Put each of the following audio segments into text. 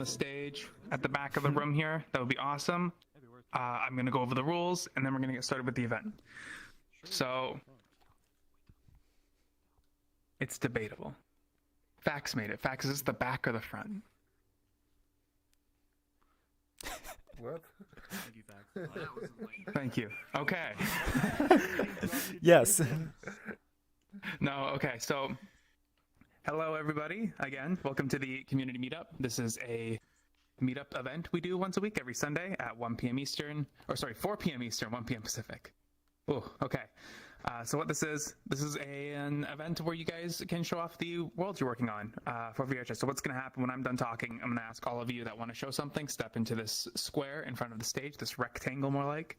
the stage at the back of the room here, that would be awesome. I'm going to go over the rules, and then we're going to get started with the event. So, it's debatable. Fax made it. Fax, is this the back or the front? What? Thank you, Fax. Thank you. Okay. Yes. No, okay, so hello everybody again. Welcome to the community meetup. This is a meetup event we do once a week every Sunday at 1 p.m. Eastern, or sorry, 4 p.m. Eastern, 1 p.m. Pacific. Oh, okay. So what this is an event where you guys can show off the worlds you're working on for VRChat. So what's going to happen when I'm done talking, I'm going to ask all of you that want to show something, step into this square in front of the stage, this rectangle more like,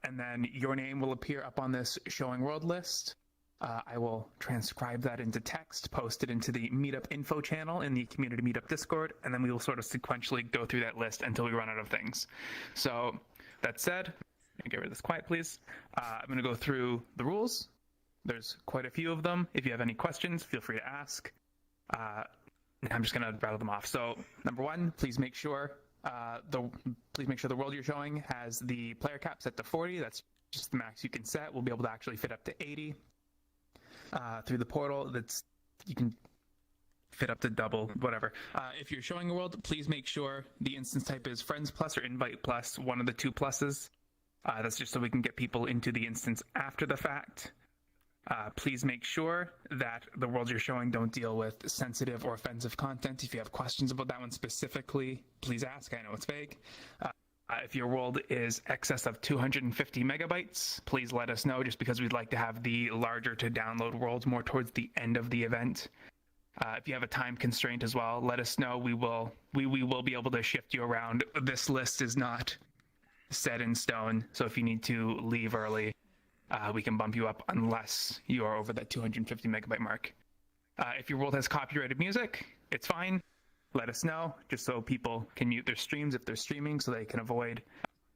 and then your name will appear up on this showing world list. I will transcribe that into text, post it into the Meetup info channel in the Community Meetup Discord, and then we will sort of sequentially go through that list until we run out of things. So that said, get rid of this quiet, please. I'm going to go through the rules. There's quite a few of them. If you have any questions, feel free to ask. I'm just going to rattle them off. So number one, please make sure the world you're showing has the player cap set to 40. That's just the max you can set. We'll be able to actually fit up to 80 through the portal. You can fit up to double, whatever. If you're showing a world, please make sure the instance type is friends plus or invite plus, one of the two pluses. That's just so we can get people into the instance after the fact. Please make sure that the worlds you're showing don't deal with sensitive or offensive content. If you have questions about that one specifically, please ask. I know it's vague. If your world is excess of 250 megabytes, please let us know, just because we'd like to have the larger to download worlds more towards the end of the event. If you have a time constraint as well, let us know. We will be able to shift you around. This list is not set in stone, so if you need to leave early, we can bump you up unless you are over that 250 megabyte mark. If your world has copyrighted music, it's fine. Let us know, just so people can mute their streams if they're streaming, so they can avoid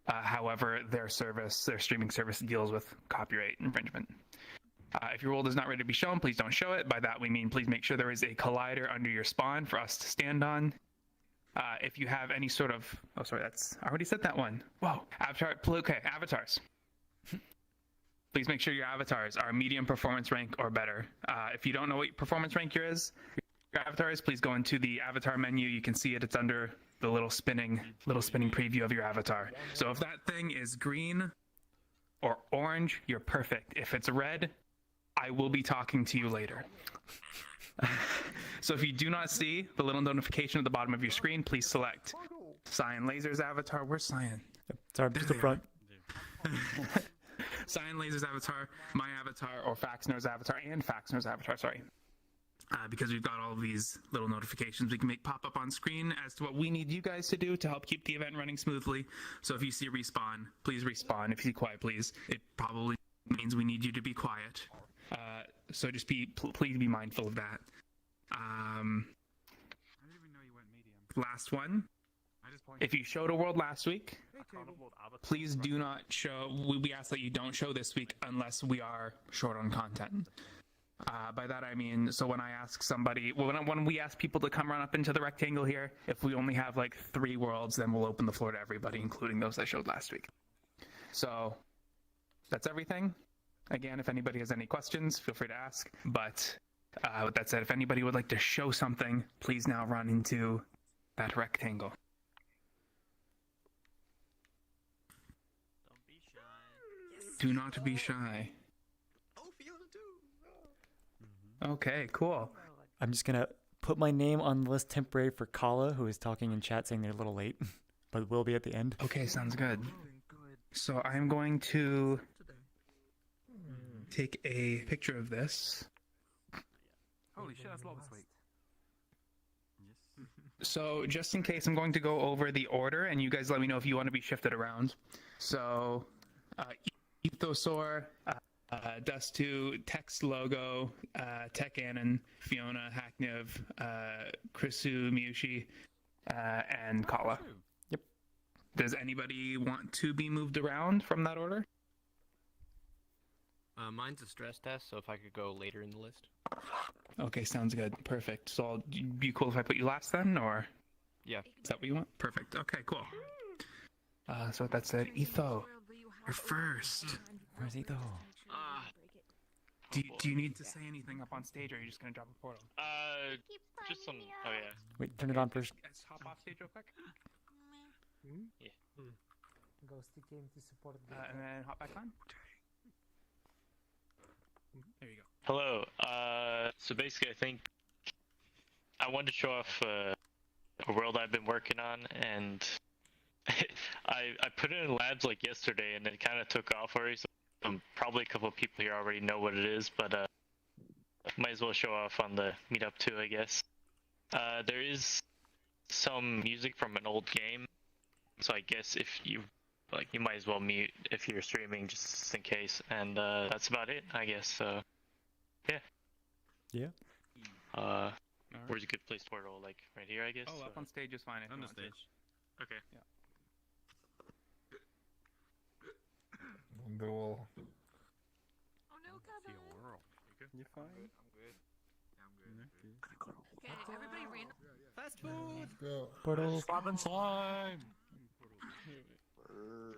however their streaming service deals with copyright infringement. If your world is not ready to be shown, please don't show it. By that we mean please make sure there is a collider under your spawn for us to stand on. If you have any sort of, oh sorry, I already said that one. Whoa, avatars. Please make sure your avatars are medium performance rank or better. If you don't know what performance rank your avatar is, please go into the avatar menu. You can see it. It's under the little spinning preview of your avatar. So if that thing is green or orange, you're perfect. If it's red, I will be talking to you later. So if you do not see the little notification at the bottom of your screen, please select CyanLaser's avatar. Where's Cyan? Sorry, just the front. CyanLaser's avatar, my avatar, or Faxner's avatar, and Faxner's avatar, sorry. Because we've got all of these little notifications we can make pop up on screen as to what we need you guys to do to help keep the event running smoothly. So if you see respawn, please respawn. If you see quiet, please. It probably means we need you to be quiet. So just please be mindful of that. I didn't even know you went medium. Last one. If you showed a world last week, please do not show. We ask that you don't show this week unless we are short on content. By that I mean, so when I ask somebody, when we ask people to come run up into the rectangle here, if we only have like 3 worlds, then we'll open the floor to everybody, including those I showed last week. So that's everything. Again, if anybody has any questions, feel free to ask. But with that said, if anybody would like to show something, please now run into that rectangle. Don't be shy. Yes. Do not be shy. Oh, Fiona too. Okay, cool. I'm just going to put my name on the list temporary for Kala, who is talking in chat saying they're a little late, but will be at the end. Okay, sounds good. So I'm going to take a picture of this. Holy shit, that's lava slate. So just in case, I'm going to go over the order, and you guys let me know if you want to be shifted around. So, Ethosaur, Dust2, Text Logo, Tech Anon, Fiona, Hackniv, Krisu, Miushi, and Kala. Yep. Does anybody want to be moved around from that order? Mine's a stress test, so if I could go later in the list. Okay, sounds good. Perfect. So, be cool if I put you last then, or? Yeah. Is that what you want? Perfect. Okay, cool. So with that said, Etho, you're first. Where's he though? Do you need to say anything up on stage, or are you just gonna drop a portal? Just some. Oh yeah. Wait, turn it on first. Let's hop off stage real quick. Ghosty came to support the And then hop back on. There you go. Hello. So basically, I think I wanted to show off a world I've been working on, and I put it in labs like yesterday, and it kind of took off already. So probably a couple of people here already know what it is, but might as well show off on the Meetup too, I guess. There is some music from an old game, so I guess if you like, you might as well mute if you're streaming, just in case. And that's about it, I guess. So yeah. Yeah. Where's a good place for it? Like right here, I guess. Oh, up on stage is fine. If On you the want to. stage. Okay. Duel. Oh no, Kevin. You fine? Okay, everybody ran. Fast food. Go. Portal. Slime.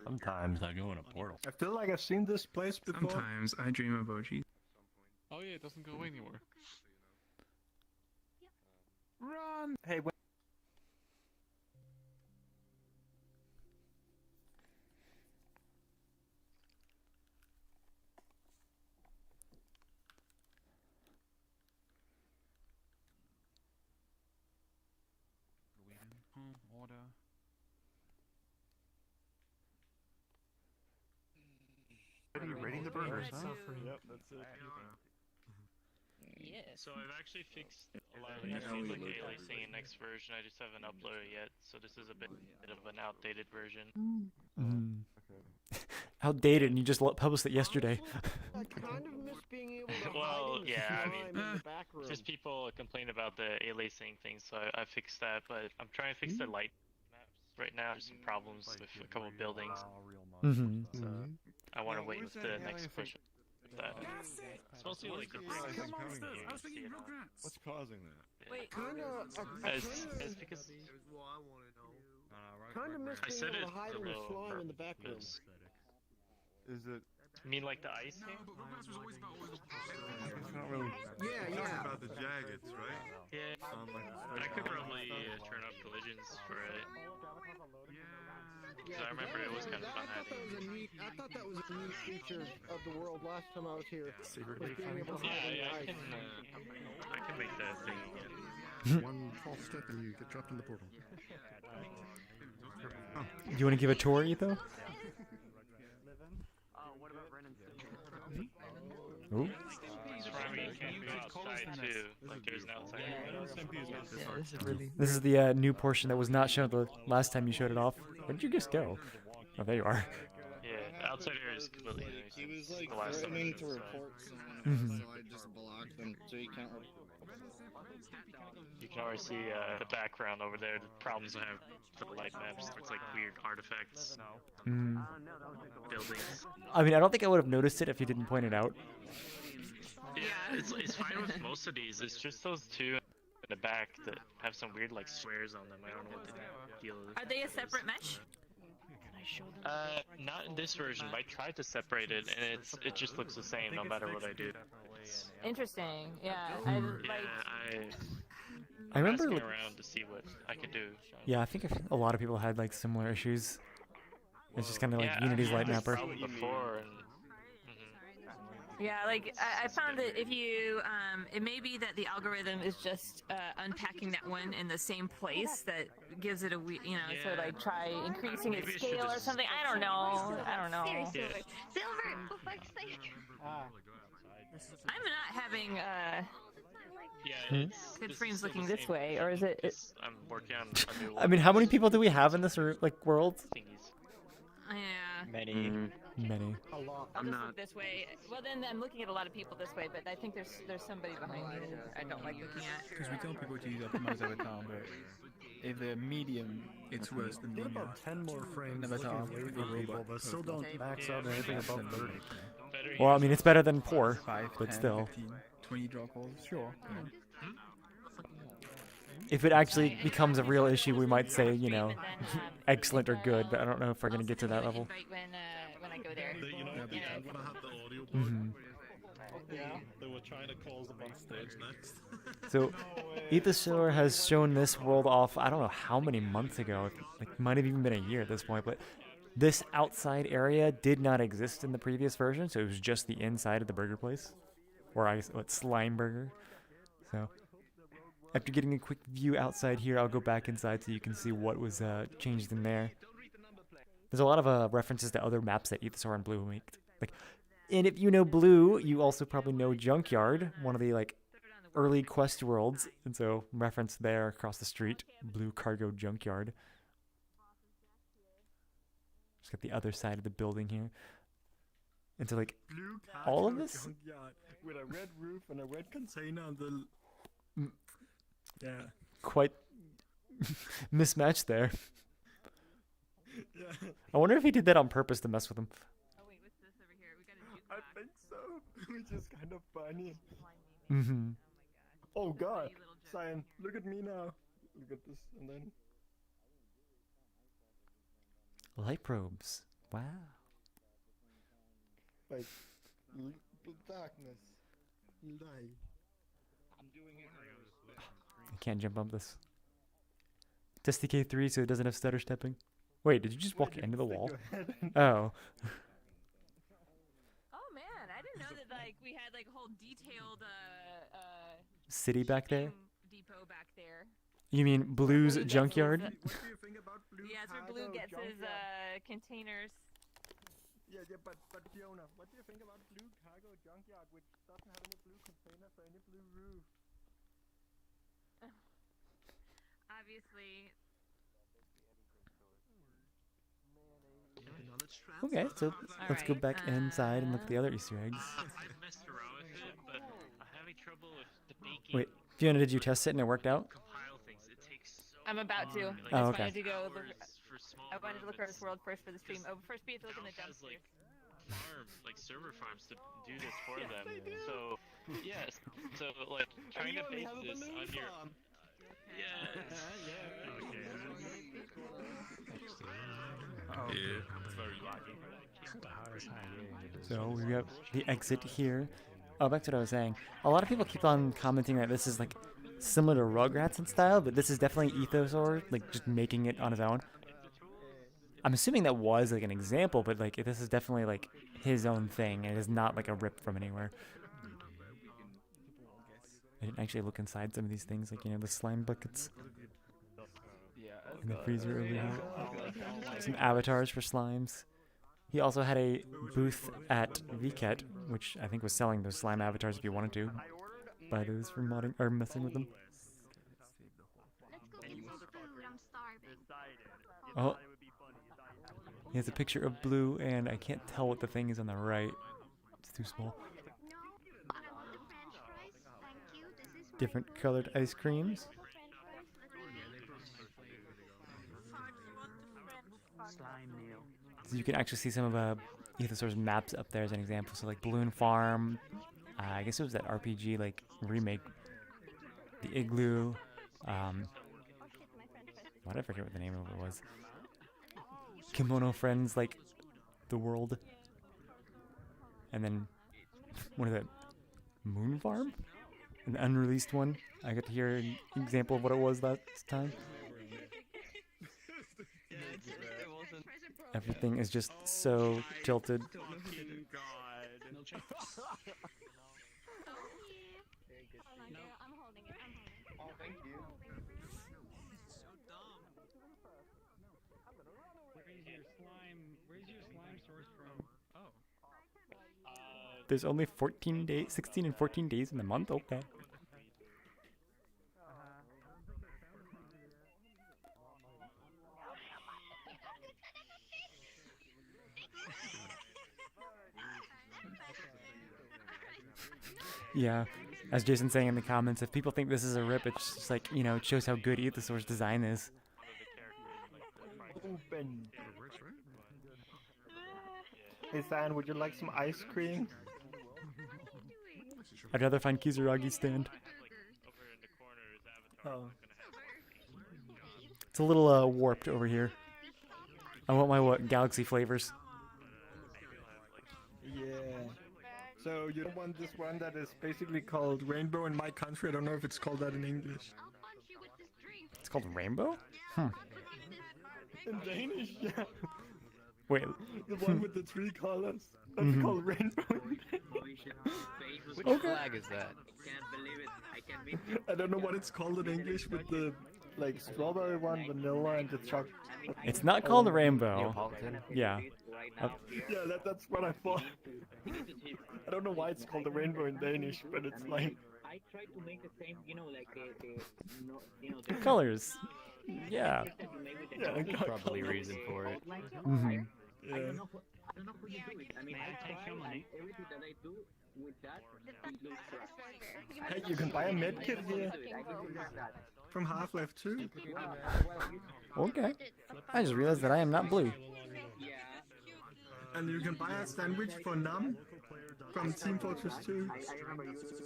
Sometimes I go in a portal. I feel like I've seen this place before. Sometimes I dream of OG. Oh yeah, it doesn't go anywhere. Run! Hey, when Order. are you rating the burgers, huh? Yep, that's it. Yes. So I've actually fixed a lot of the issues like aliasing in next version. I just haven't uploaded it yet, so this is a bit of an outdated version. Outdated, and you just published it yesterday. I kind of miss being able to Well, hide in yeah, I slime mean, in the back room. Just people complain about the aliasing thing, so I fixed that. But I'm trying to fix the light maps right now. There's some problems with a couple buildings, so I want to wait with the next push. That. It's mostly like the What's causing that? Wait. It's because Kind of miss I being said able it to hide a in the little slime in the back room. purpose. Is it? You mean like the ice game? It's not really. Yeah. About the jaggeds, right? Yeah, I could probably turn up collisions for it. Because I remember it was kind of fun having. I thought that was a neat feature of the world last time I was here. Was being able to hide in the Yeah, ice. I can make that thing again. One false step and you get dropped in the portal. Do you want to give a tour, Etho? Ooh. Too. Like there's an outside. This is the new portion that was not shown the last time you showed it off. Where did you just go? Oh, there you are. Yeah, the outside area is completely new. He was like the last time I threatening showed, to so. report someone, so I just blocked him so he can't report. You can already see the background over there, the problems I have for the light maps. It's like weird artifacts, buildings. I mean, I don't think I would have noticed it if you didn't point it out. Yeah, it's fine with most of these. It's just those two in the back that have some weird like squares on them. I don't know what the deal is. Are they a separate mesh? Not in this version, but I tried to separate it, and it just looks the same no matter what I do. Interesting. Yeah. I remember asking like, around to see what I could do. yeah, I think a lot of people had like similar issues. It's just kind of like Yeah, Unity's I've light had this mapper. problem before, and Yeah, like I found that if you, it may be that the algorithm is just unpacking that one in the same place that gives it a, so like try increasing its Maybe it should scale or just- something. I don't know. Yeah. Silver, for fuck's sake. I'm not having yeah, good this frames is still looking the this same way, or is it? Just I'm working on a new I mean, how many people do we have in this like world? thingies. Yeah. Many. Many. A lot. I'll just look this way. Well, then I'm looking at a lot of people this way, but I think there's somebody behind me that I don't like looking at. Because we tell people to use optimize avatar, but if they're medium, it's worse than Get linear. about 10 more frames Avatar, looking away a from people, robot. but still don't max out anything above 30. Better Well, I use mean, it's better than poor, 5, but 10, still. 15, 20 draw calls, sure. if it actually becomes a real issue, we might say, you know, excellent or good, but I don't know if we're going to get to that level. When I go there. You know, they don't want to have the audio part. Mm-hmm. Yeah. They were trying to close them on stage next. So, Ethosaur has shown this world off, I don't know how many months ago. Like, might have even been a year at this point, but this outside area did not exist in the previous version, so it was just the inside of the burger place. Or I guess, what, Slime Burger. So, after getting a quick view outside here, I'll go back inside so you can see what was changed in there. There's a lot of references to other maps that Ethosaur and Blue make. Like, and if you know Blue, you also probably know Junkyard, one of the like early quest worlds, and so reference there across the street, Blue Cargo Junkyard. Just got the other side of the building here, and so like all of this Junkyard with a red roof and a red container on the. Yeah. quite mismatched there. Yeah. I wonder if he did that on purpose to mess with him. Oh wait, what's this over here? We got a jukebox. I think so. Which is kind of funny. Mm-hmm. Oh God, Cyan, look at me now. Look at this, and then. Light probes. Wow. Like, darkness. Light. I can't jump up this. Test DK3 so it doesn't have stutter stepping. Wait, did you just walk into the wall? Oh. Oh man, I didn't know that like we had like a whole detailed City back there? depot back there. You mean Blue's Junkyard? What do you think about Blue Yeah, it's where Cargo Blue gets his Junkyard? containers. Yeah, but Fiona, what do you think about Blue Cargo Junkyard, which doesn't have any blue containers or any blue roof? Obviously. Okay, so let's go back inside and look at the other Easter eggs. I've messed around with it, but I'm having trouble with the baking. Wait, Fiona, did you test it and it worked out? Compile things. It takes so I'm about to. long. Oh, I okay. wanted to go. For small I wanted to look around this world first for the stream. Because Oh, first we have to look in the Valve has, dumpsters. farms, like server farms, to do this for them. So, yes. So, like, trying to face this on your. Yes. So we have the exit here. Oh, back to what I was saying. A lot of people keep on commenting that this is like similar to Rugrats in style, but this is definitely Ethosaur, like just making it on his own. I'm assuming that was like an example, but like this is definitely like his own thing. It is not like a rip from anywhere. I didn't actually look inside some of these things, like, you know, the slime buckets in the freezer over here. Some avatars for slimes. He also had a booth at VRChat, which I think was selling those slime avatars if you wanted to buy those for modding or messing with them. Let's go get some food. I'm starving. Oh, he has a picture of Blue, and I can't tell what the thing is on the right. It's too small. No, I want the French fries. Thank you. This is my Different colored ice creams. French fries. So you can actually see some of Ethosaur's maps up there as an example. So like Balloon Farm, I guess it was that RPG like remake, the Igloo. What, I forget what the name of it was. Kimono Friends, like the world, and then what is that? Moon Farm, an unreleased one. I got to hear an example of what it was last time. Everything is just so tilted. There's only 14 days, 16 and 14 days in the month. Okay. Yeah, as Jason's saying in the comments, if people think this is a rip, it's just like, you know, it shows how good Ethosaur's design is. Open. Hey, Cyan, would you like some ice cream? I'd rather find Kizuragi's stand. Oh. It's a little warped over here. I want my galaxy flavors. Yeah. So you don't want this one that is basically called Rainbow in my country. I don't know if it's called that in English. It's called Rainbow? Hmm. In Danish, yeah. Wait. The one with the 3 colors. That's called Rainbow in Danish. Which flag is that? I don't know what it's called in English with the like strawberry one, vanilla, and the chocolate. It's not called a rainbow. Neapolitan? Yeah. Yeah, that's what I thought. I don't know why it's called a rainbow in Danish, but it's like I tried to make the same, The colors. Yeah. yeah, Probably reason for it. Mm-hmm. yeah. I don't know who you do it. I mean, I try and everything that I do with that, it looks right. Hey, you can buy a med kit here from Half-Life 2. Okay. I just realized that I am not blue. And you can buy a sandwich for Nam from Team Fortress 2.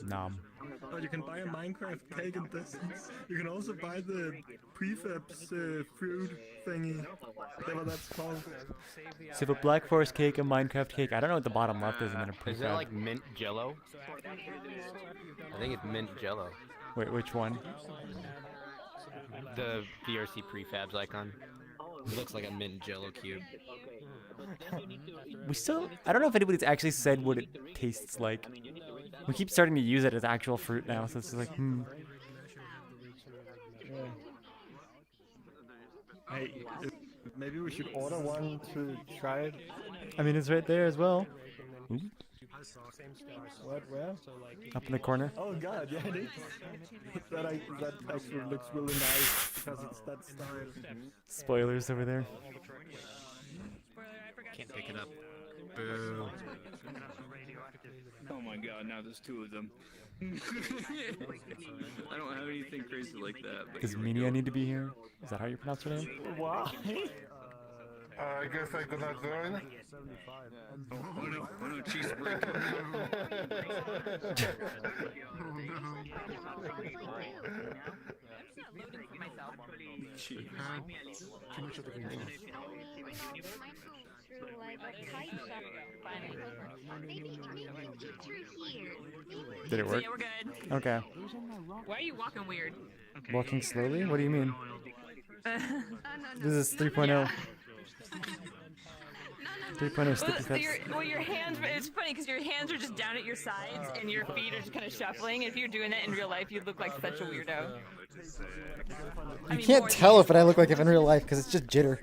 Nom. Or you can buy a Minecraft cake and distance. You can also buy the prefabs fruit thingy, whatever that's called. So if a Black Forest cake, a Minecraft cake, I don't know what the bottom left is, and then a Is that prefab. like mint jello? I think it's mint jello. Wait, which one? The VRC prefabs icon. It looks like a mint jello cube. We still... I don't know if anybody's actually said what it tastes like. We keep starting to use it as actual fruit now, so it's like, Hey, maybe we should order one to try it. I mean, it's right there as well. Ooh, What, where? up in the corner. Oh god, yeah it is. That actually looks really nice because it's that style. Spoilers over there. Can't pick it up. Boo. Oh my god, now there's 2 of them. I don't have anything crazy like that. Does Minia need to be here? Is that how you pronounce her name? Why? I guess I could not join. Oh no, cheese break. Did it work? Yeah, we're good. Okay. Why are you walking weird? Walking slowly? What do you mean? This is 3.0. 3.0 sticky steps. Your hands, it's funny because your hands are just down at your sides and your feet are just kind of shuffling. If you're doing that in real life, you'd look like such a weirdo. You can't tell if I look like it in real life because it's just jitter.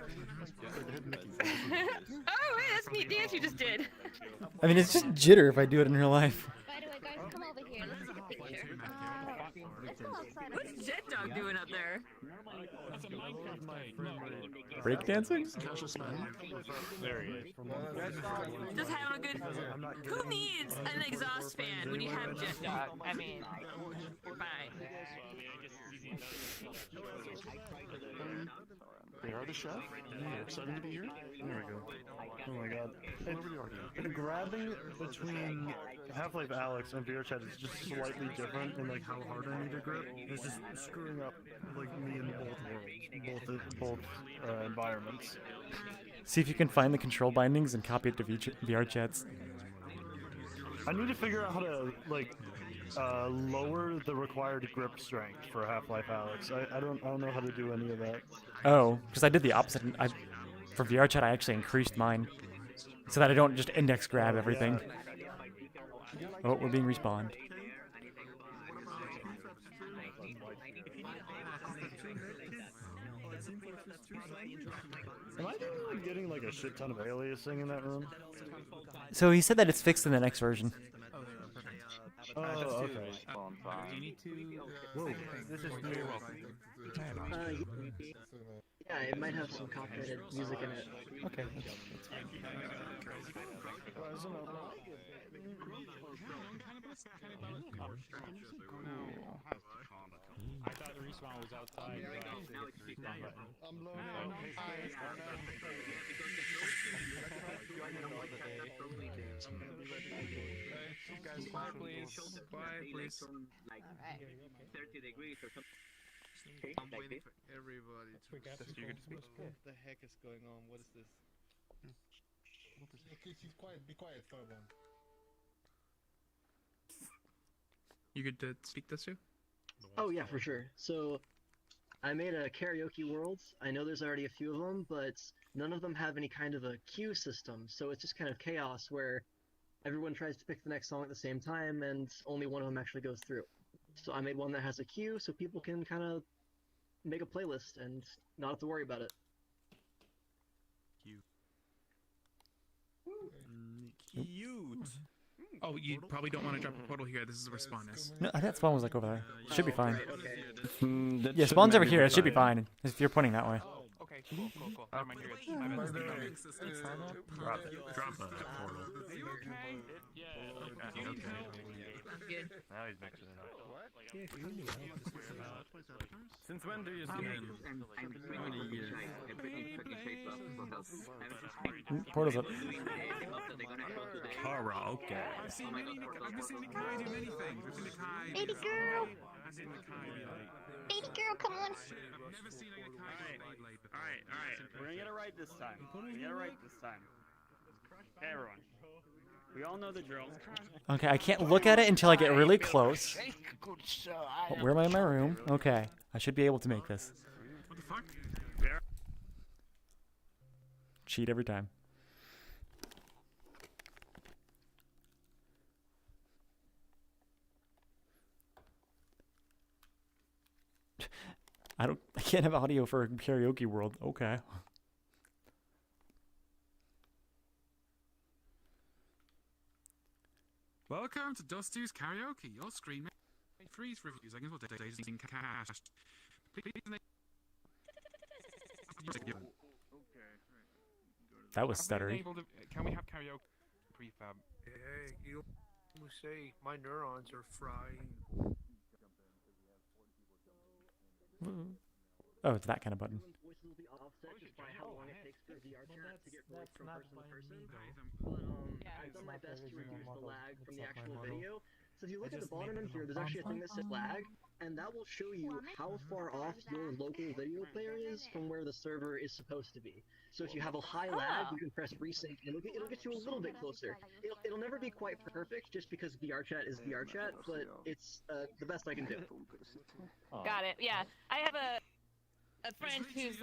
Oh, wait, that's a neat dance you just did. I mean, it's just jitter if I do it in real life. By the way, guys, come over here. Let's take a picture. What's Jet Dog doing up there? Breakdancing? There he is. Just having a good... Who needs an exhaust fan when you have Jet Dog? I mean, we're fine. They are the chef. You're excited to be here? There we go. Oh my god. Grabbing between Half-Life Alyx and VRChat is just slightly different in like how hard I need to grip. It's just screwing up like me in both worlds, both environments. See if you can find the control bindings and copy it to VRChats. I need to figure out how to like lower the required grip strength for Half-Life Alyx. I don't know how to do any of that. Oh, because I did the opposite. For VRChat, I actually increased mine so that I don't just index grab everything. Oh, we're being respawned. Am I the only one getting like a shit ton of aliasing in that room? So he said that it's fixed in the next version. Oh, okay. You need to... Whoa. This is very welcome. Yeah, it might have some copyrighted music in it. Okay. I thought the respawn was outside. I'm loading. Guys, quiet please. Quiet please. 30 degrees or something. I'm waiting for everybody to What the heck is going on? What is this? Keep quiet. Be quiet, Carbon. You good to speak this to? Oh yeah, for sure. So, I made a karaoke world. I know there's already a few of them, but none of them have any kind of a queue system, so it's just kind of chaos where everyone tries to pick the next song at the same time, and only one of them actually goes through. So I made one that has a queue, so people can kind of make a playlist and not have to worry about it. Cute. Oh, you probably don't want to drop a portal here. This is where spawn is. No, I thought spawn was like over there. It should be fine. Okay. Yeah, spawn's over here. It should be fine if you're pointing that way. Okay, cool. Never mind, you're good. My bad. Drop a portal. Are you okay? Good. Now he's mixing it up. What? Since when do you stream? How many years? Portal's up. Karaoke. I've seen the Kai do many things. I've seen the Kai. Baby girl. I've seen the Kai be like. Baby girl, come on. I've never seen a Kai be like. Alright. We're gonna get it right this time. Hey, everyone. We all know the drill. Okay, I can't look at it until I get really close. Oh, where am I in my room? Okay, I should be able to make this. What the fuck? Cheat every time. I can't have audio for a karaoke world. Okay. Welcome to Dusty's Karaoke. Your screen may freeze reviews. I guess what data is in cache. That was stuttery. Can we have karaoke prefab? Hey, you say my neurons are frying. Oh, it's that kind of button. Voices will be offset just by how long it takes for VRChat to get voice from person to person. I've done my best to reduce the lag from the actual video. So if you look at the bottom in here, there's actually a thing that says lag, and that will show you how far off your local video player is from where the server is supposed to be. So if you have a high lag, you can press resync, and it'll get you a little bit closer. It'll never be quite perfect, just because VRChat is VRChat, but it's the best I can do. Got it. Yeah, I have a friend who's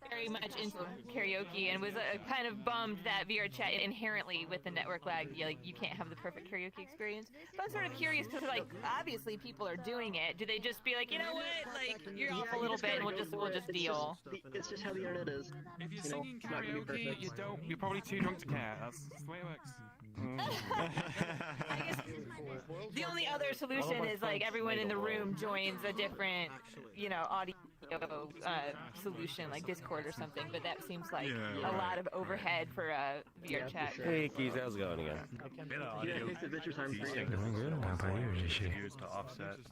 very much into karaoke and was kind of bummed that VRChat inherently with the network lag, you can't have the perfect karaoke experience. But I'm sort of curious because obviously people are doing it. Do they just be like, you know what, you're off a little bit and we'll just deal? It's just how the internet is. If you're singing karaoke, you're probably too drunk to care. That's the way it works. I guess the only other solution is everyone in the room joins a different, audio solution like Discord or something. But that seems like a lot of overhead for VRChat. Hey, Keys, how's it going again?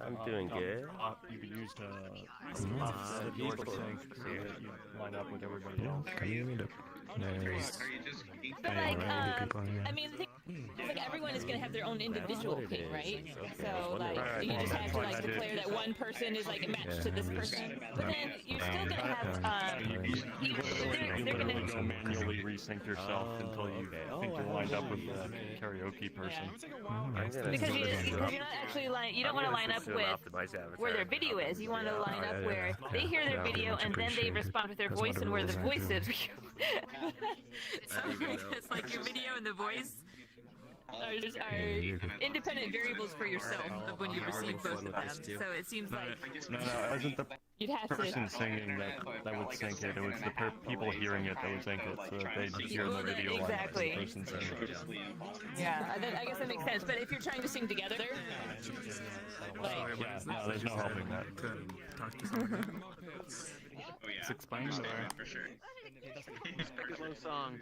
I'm doing good. You can use to offset your sync so that you line up with everybody else. But I mean, the thing is, everyone is going to have their own individual ping, right? So you just have to declare that one person is matched to this person. But then you're still going to have They're going to go manually resync yourself until you think you're lined up with the karaoke person. Because you're not actually you don't want to line up with where their video is. You want to line up where they hear their video and then they respond with their voice and where the voice is. So it's like your video and the voice are independent variables for yourself of when you receive both of them. So it seems like No, it wasn't the you'd have person to singing that would sync it. It was the people hearing it that would sync it, so that they just hear the video line as the person singing it. Yeah, I guess that makes sense. But if you're trying to sing together, no, there's no helping that. Talk to someone. It's explained there. For sure. Slow song.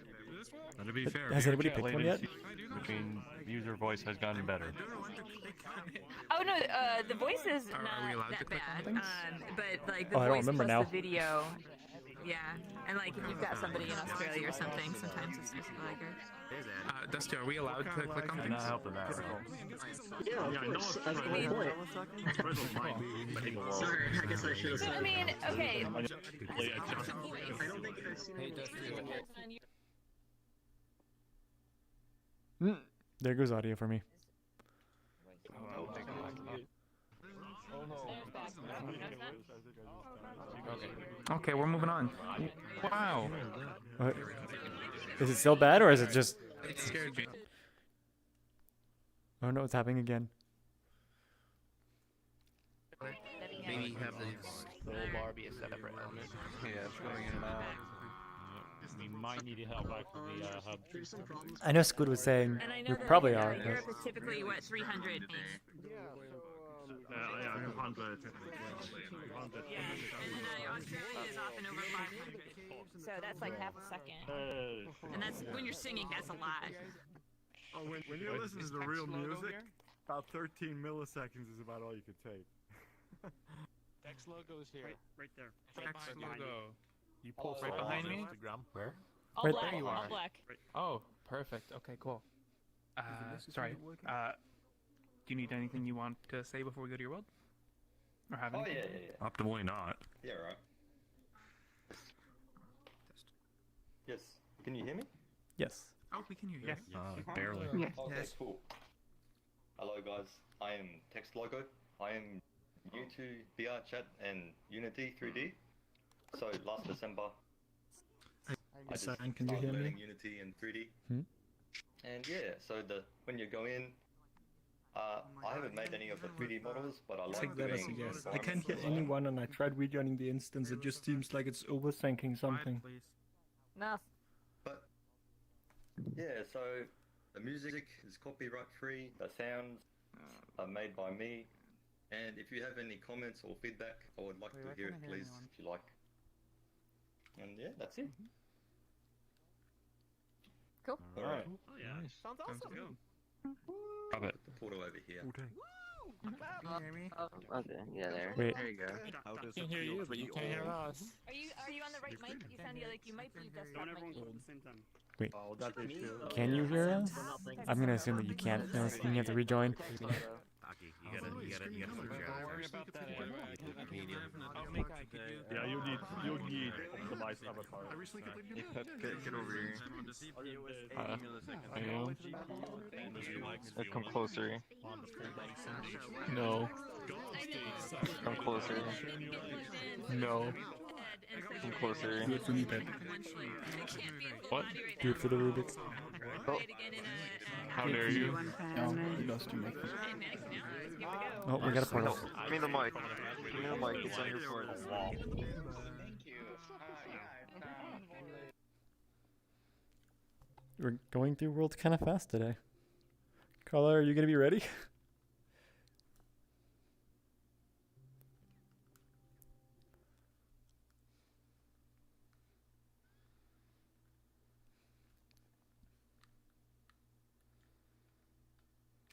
To be fair, Has anybody picked one yet? Between user voice has gotten better. oh no, the voice is not that bad. But the I don't voice remember plus now. the video. Yeah, and like if you've got somebody in Australia or something, sometimes it's just like Dusty, are we allowed to click on I'm things? not helping that. Yeah, of course. That's the whole point. Sorry, I guess I should have said. I mean, okay. I don't think I've seen any. There goes audio for me. Okay, we're moving on. Wow. What? Is it still bad, or is it just... It scared me. Oh no, it's happening again. Maybe have the little bar be a separate element. Yeah, it's going in and out. We might need help back from the hub. I know Squid was saying And I we know that probably are. Europe is typically what 300. Yeah, 200. Yeah, and Australia is often over 500. So that's like half a second. And that's when you're singing. That's a lot. Oh, when you're listening to the real music, about 13 milliseconds is about all you could take. Text logo's here. Right there. Text logo. You pull right behind me? Instagram. Where? All Right black. there you All are. black. Oh, perfect. Okay, cool. Sorry. Do you need anything you want to say before we go to your world? Or have anything? Yeah. Optimally not. Yeah, right. Yes. Can you hear me? Yes. Oh, we can hear you. Yes. Barely. Okay, cool. Hello guys, I am Text Logo. I am new to VRChat and Unity 3D. So last December, I just Can you started hear learning me? Unity and 3D. Hmm? And yeah, so when you go in, I haven't made any of the 3D models, but I like Take that as a doing yes. I can't environments hear as well. anyone, and I tried rejoining the instance. It just seems like it's overthinking something. No. But yeah, so the music is copyright free. The sounds are made by me. And if you have any comments or feedback, I would like to hear it, please, if you like. And yeah, that's it. Cool. All right. Oh yeah. Sounds awesome. Love it. Put the portal over here. Okay, yeah, there. Wait. There you go. I can hear you, but you can't hear us. Are you on the right mic? You sound like you might be desktop Don't everyone mic. go at the same time. Wait. Oh, that is true. Can you hear us? I'm gonna assume that you can't. No, you have to rejoin. You gotta switch out. Yeah, you need the mice avatar. Get over here. Let's come closer. No. Come closer. No. Come closer. Do it for me, Pep. What? Do it for the Rubik's. Oh. How dare you? No, you lost your mic. Oh, we got a portal. Give me the mic. Give me the mic. It's on your portal. We're going through worlds kind of fast today. Carla, are you gonna be ready?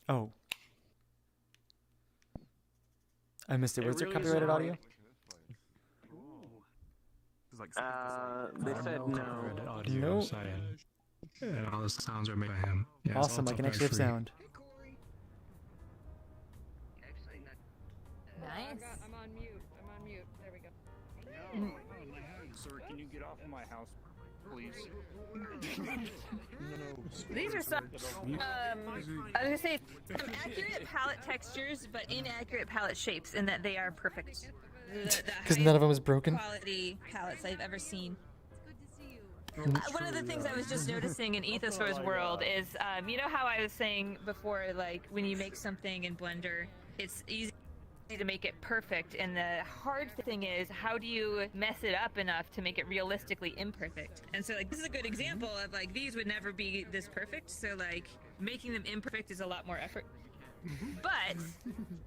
Oh. I missed it. Was there copyrighted audio? They said no. No. And all the sounds are made by him. Yeah, it's Awesome, I also can actually have free. sound. Nice. I'm on mute. I'm on mute. There we go. Sir, can you get off of my house, please? These are some, I was gonna say, some accurate palette textures, but inaccurate palette shapes in that they are perfect. Because none of them was broken. Quality palettes I've ever seen. One of the things I was just noticing in Ethosaur's world is, you know how I was saying before, like, when you make something in Blender, it's easy to make it perfect, and the hard thing is, how do you mess it up enough to make it realistically imperfect? And so, like, this is a good example of, like, these would never be this perfect, so, like, making them imperfect is a lot more effort. But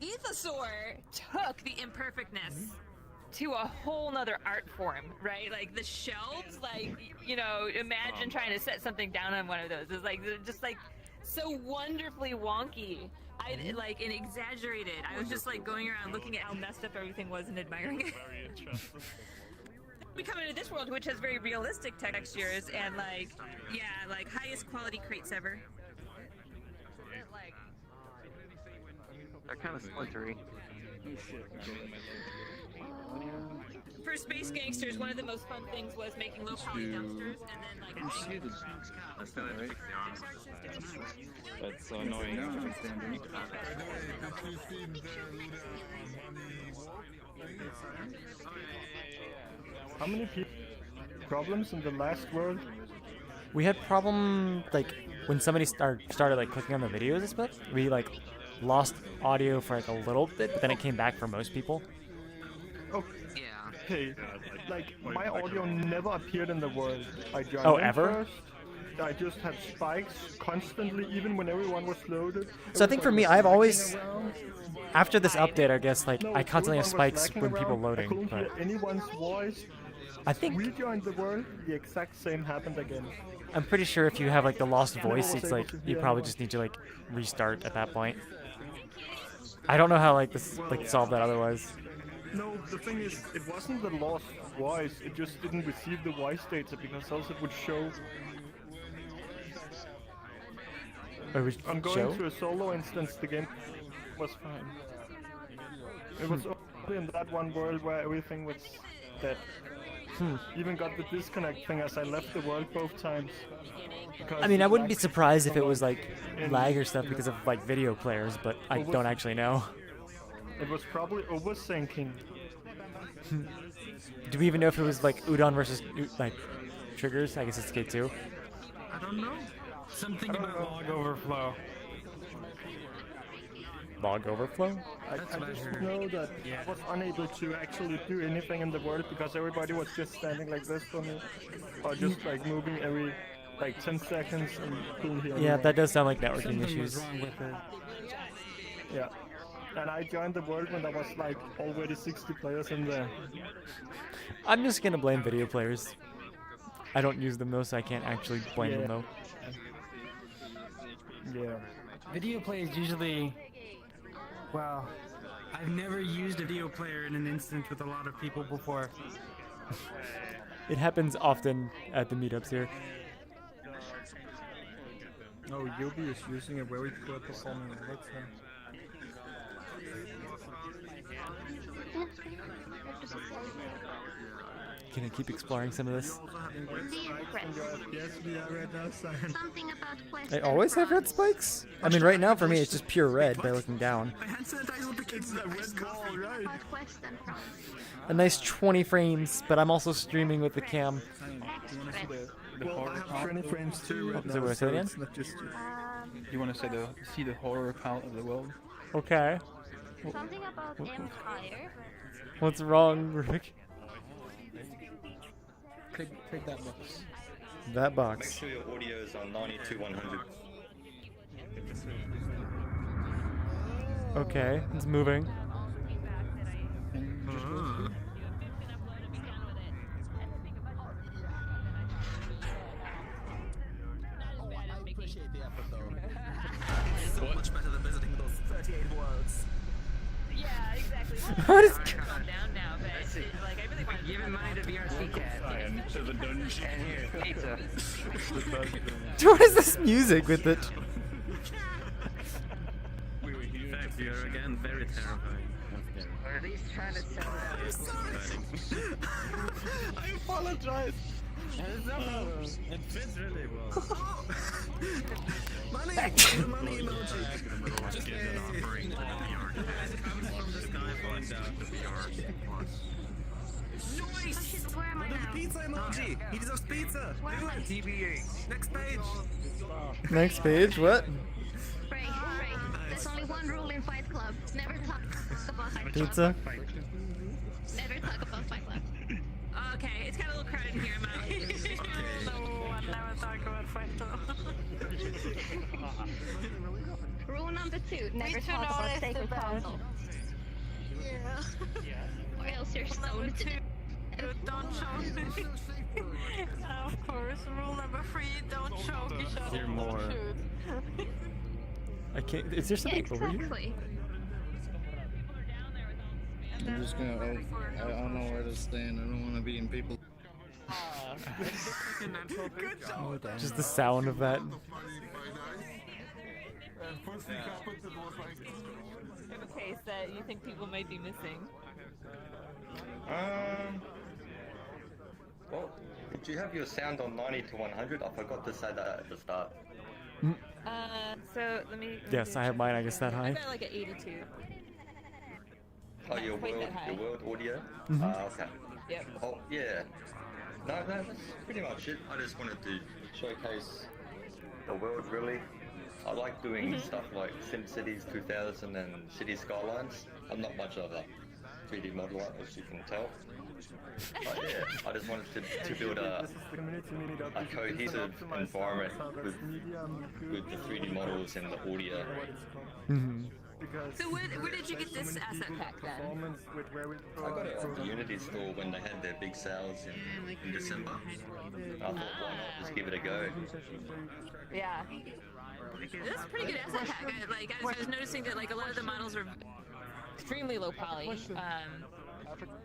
Ethosaur took the imperfectness to a whole nother art form, right? Like the shelves, like, you know, imagine trying to set something down on one of those. It's like just like so wonderfully wonky. I like and exaggerated. I was just like going around looking at how messed up everything was and admiring it. we come into this world which has very realistic textures and like, yeah, like highest quality crates ever. They're kind of splintery. For Space Gangsters, one of the most fun things was making low poly dumpsters and then like. That's not right. That's so annoying. How many problems in the last world? We had problem like when somebody started like clicking on the videos and stuff. We like lost audio for like a little bit, but then it came back for most people. Oh, yeah. Hey, like my audio never appeared in the world. I joined Oh, in ever? First. I just had spikes constantly, even when everyone was loaded. So I think for me, I've always, after this update, I guess like I constantly have spikes when people I loading. couldn't But hear anyone's voice. I think we joined the world. The exact same happened again. I'm pretty sure if you have like the lost voice, was it's able like to you hear probably anyone. just need to like restart at that point. I don't know how like this like solve that otherwise. No, the thing is, it wasn't the lost voice. It just didn't receive the voice data because else it would show. Or we I'm going show? to a solo instance. The game was fine. It was only in that one world where everything was dead. Even got the disconnect thing as I left the world both times. I mean, I wouldn't be Lag surprised if it was so like in- lag or stuff because of like video players, but I don't actually know. It was probably oversyncing. Do we even know if it was like Udon versus like triggers? I guess it's K2. I don't know. Something about log overflow. Log overflow? I just know that I was unable to actually do anything in the world because everybody was just standing like this for me, or just like moving every like 10 seconds and couldn't hear Yeah, anyone. that does sound like networking Something issues. was wrong with it. Yeah. And I joined the world when there was like already 60 players in there. I'm just gonna blame video players. I don't use them though, so I can't actually blame them though. Yeah. Video players usually. Well, I've never used a video player in an instance with a lot of people before. It happens often at the meetups here. Oh, Yobi is using a very poor performing Alexa. Can I keep exploring some of this? Yes, we are red now, Cyan. Something about quest. I always have red spikes? I mean, right now for me it's just pure red by looking down. It's a red ball, right? Quest and promise. A nice 20 frames, but I'm also streaming with the cam. Well, I have 20 frames too right So now, what, say it again? it's not just you. You want to see the horror count of the world? Okay. Something about Empire. What's wrong, Rick? Take that box. That Make box. sure your audio is on 90-100. Okay, it's moving. I appreciate the effort though. So much better than visiting those 38 worlds. Yeah, exactly. What is- Calm down now, but like I really want to give him money to VRChat. To the dungeon. And here, pizza. What is this music with it? In fact, you are again very terrifying. Or at least trying to sell it. I apologize. It fits really well. Money emoji. Just get an offering. Comes from the sky, falling down to VR. Nice! Where am I now? Pizza emoji! He deserves pizza! Where am I? TBA. Next page! Next page, what? Ray, there's only one rule in Fight Club. Never talk about Fight Club. Pizza? Never talk about Fight Club. Okay, it's got a little crowded here. So I'll never talk about Fight Club. Rule number 2, never talk about sacred council. Yeah. Or else you're stoned to death. Don't choke. Of course. Rule number 3, don't choke each other. Hear more. Shoot. I can't. Is there something over here? Exactly. I'm just gonna. I don't know where to stand. I don't want to be in people. Just the sound of that. A case that you think people might be missing. Well, did you have your sound on 90 to 100? I forgot to say that at the start. So let me. Yes, I have mine, I guess, that high. I've got like an 82. Oh, your Quite world, that high. your world audio? Okay. Yep. Oh, yeah. No, that's pretty much it. I just wanted to showcase the world, really. I like doing stuff like SimCities 2000 and City Skylines. I'm not much of a 3D modeler, as you can tell. But yeah, I just wanted to build a cohesive environment with the 3D models and the audio. So where did you get this asset pack then? I got it at the Unity store when they had their big sales in December. I thought, why not just give it a go? Yeah. That's a pretty good asset pack. I was noticing that like a lot of the models are extremely low poly.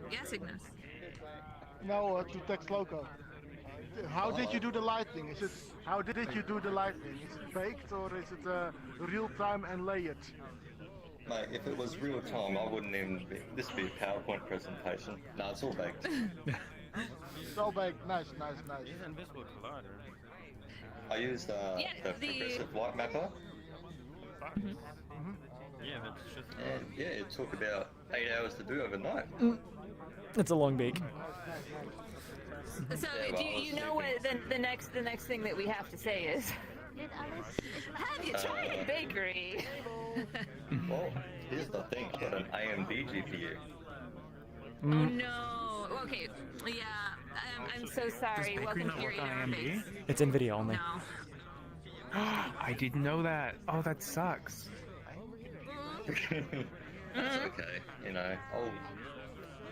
Yes, Ignis. Now to Text Loco. How did you do the lighting? How did you do the lighting? Is it baked or is it real time and layered? Mate, if it was real time, I wouldn't even be. This would be a PowerPoint presentation. No, it's all baked. It's all baked. Nice. I used the progressive light mapper. Yeah, that's just. And yeah, it took about 8 hours to do overnight. It's a long bake. So do you know what the next thing that we have to say is? Have you tried a bakery? Well, here's the thing. I've got an AMD GPU. Oh no. Okay. Yeah. I'm so sorry. Welcome to your interface. It's NVIDIA only. No. I didn't know that. Oh, that sucks. That's okay. You know,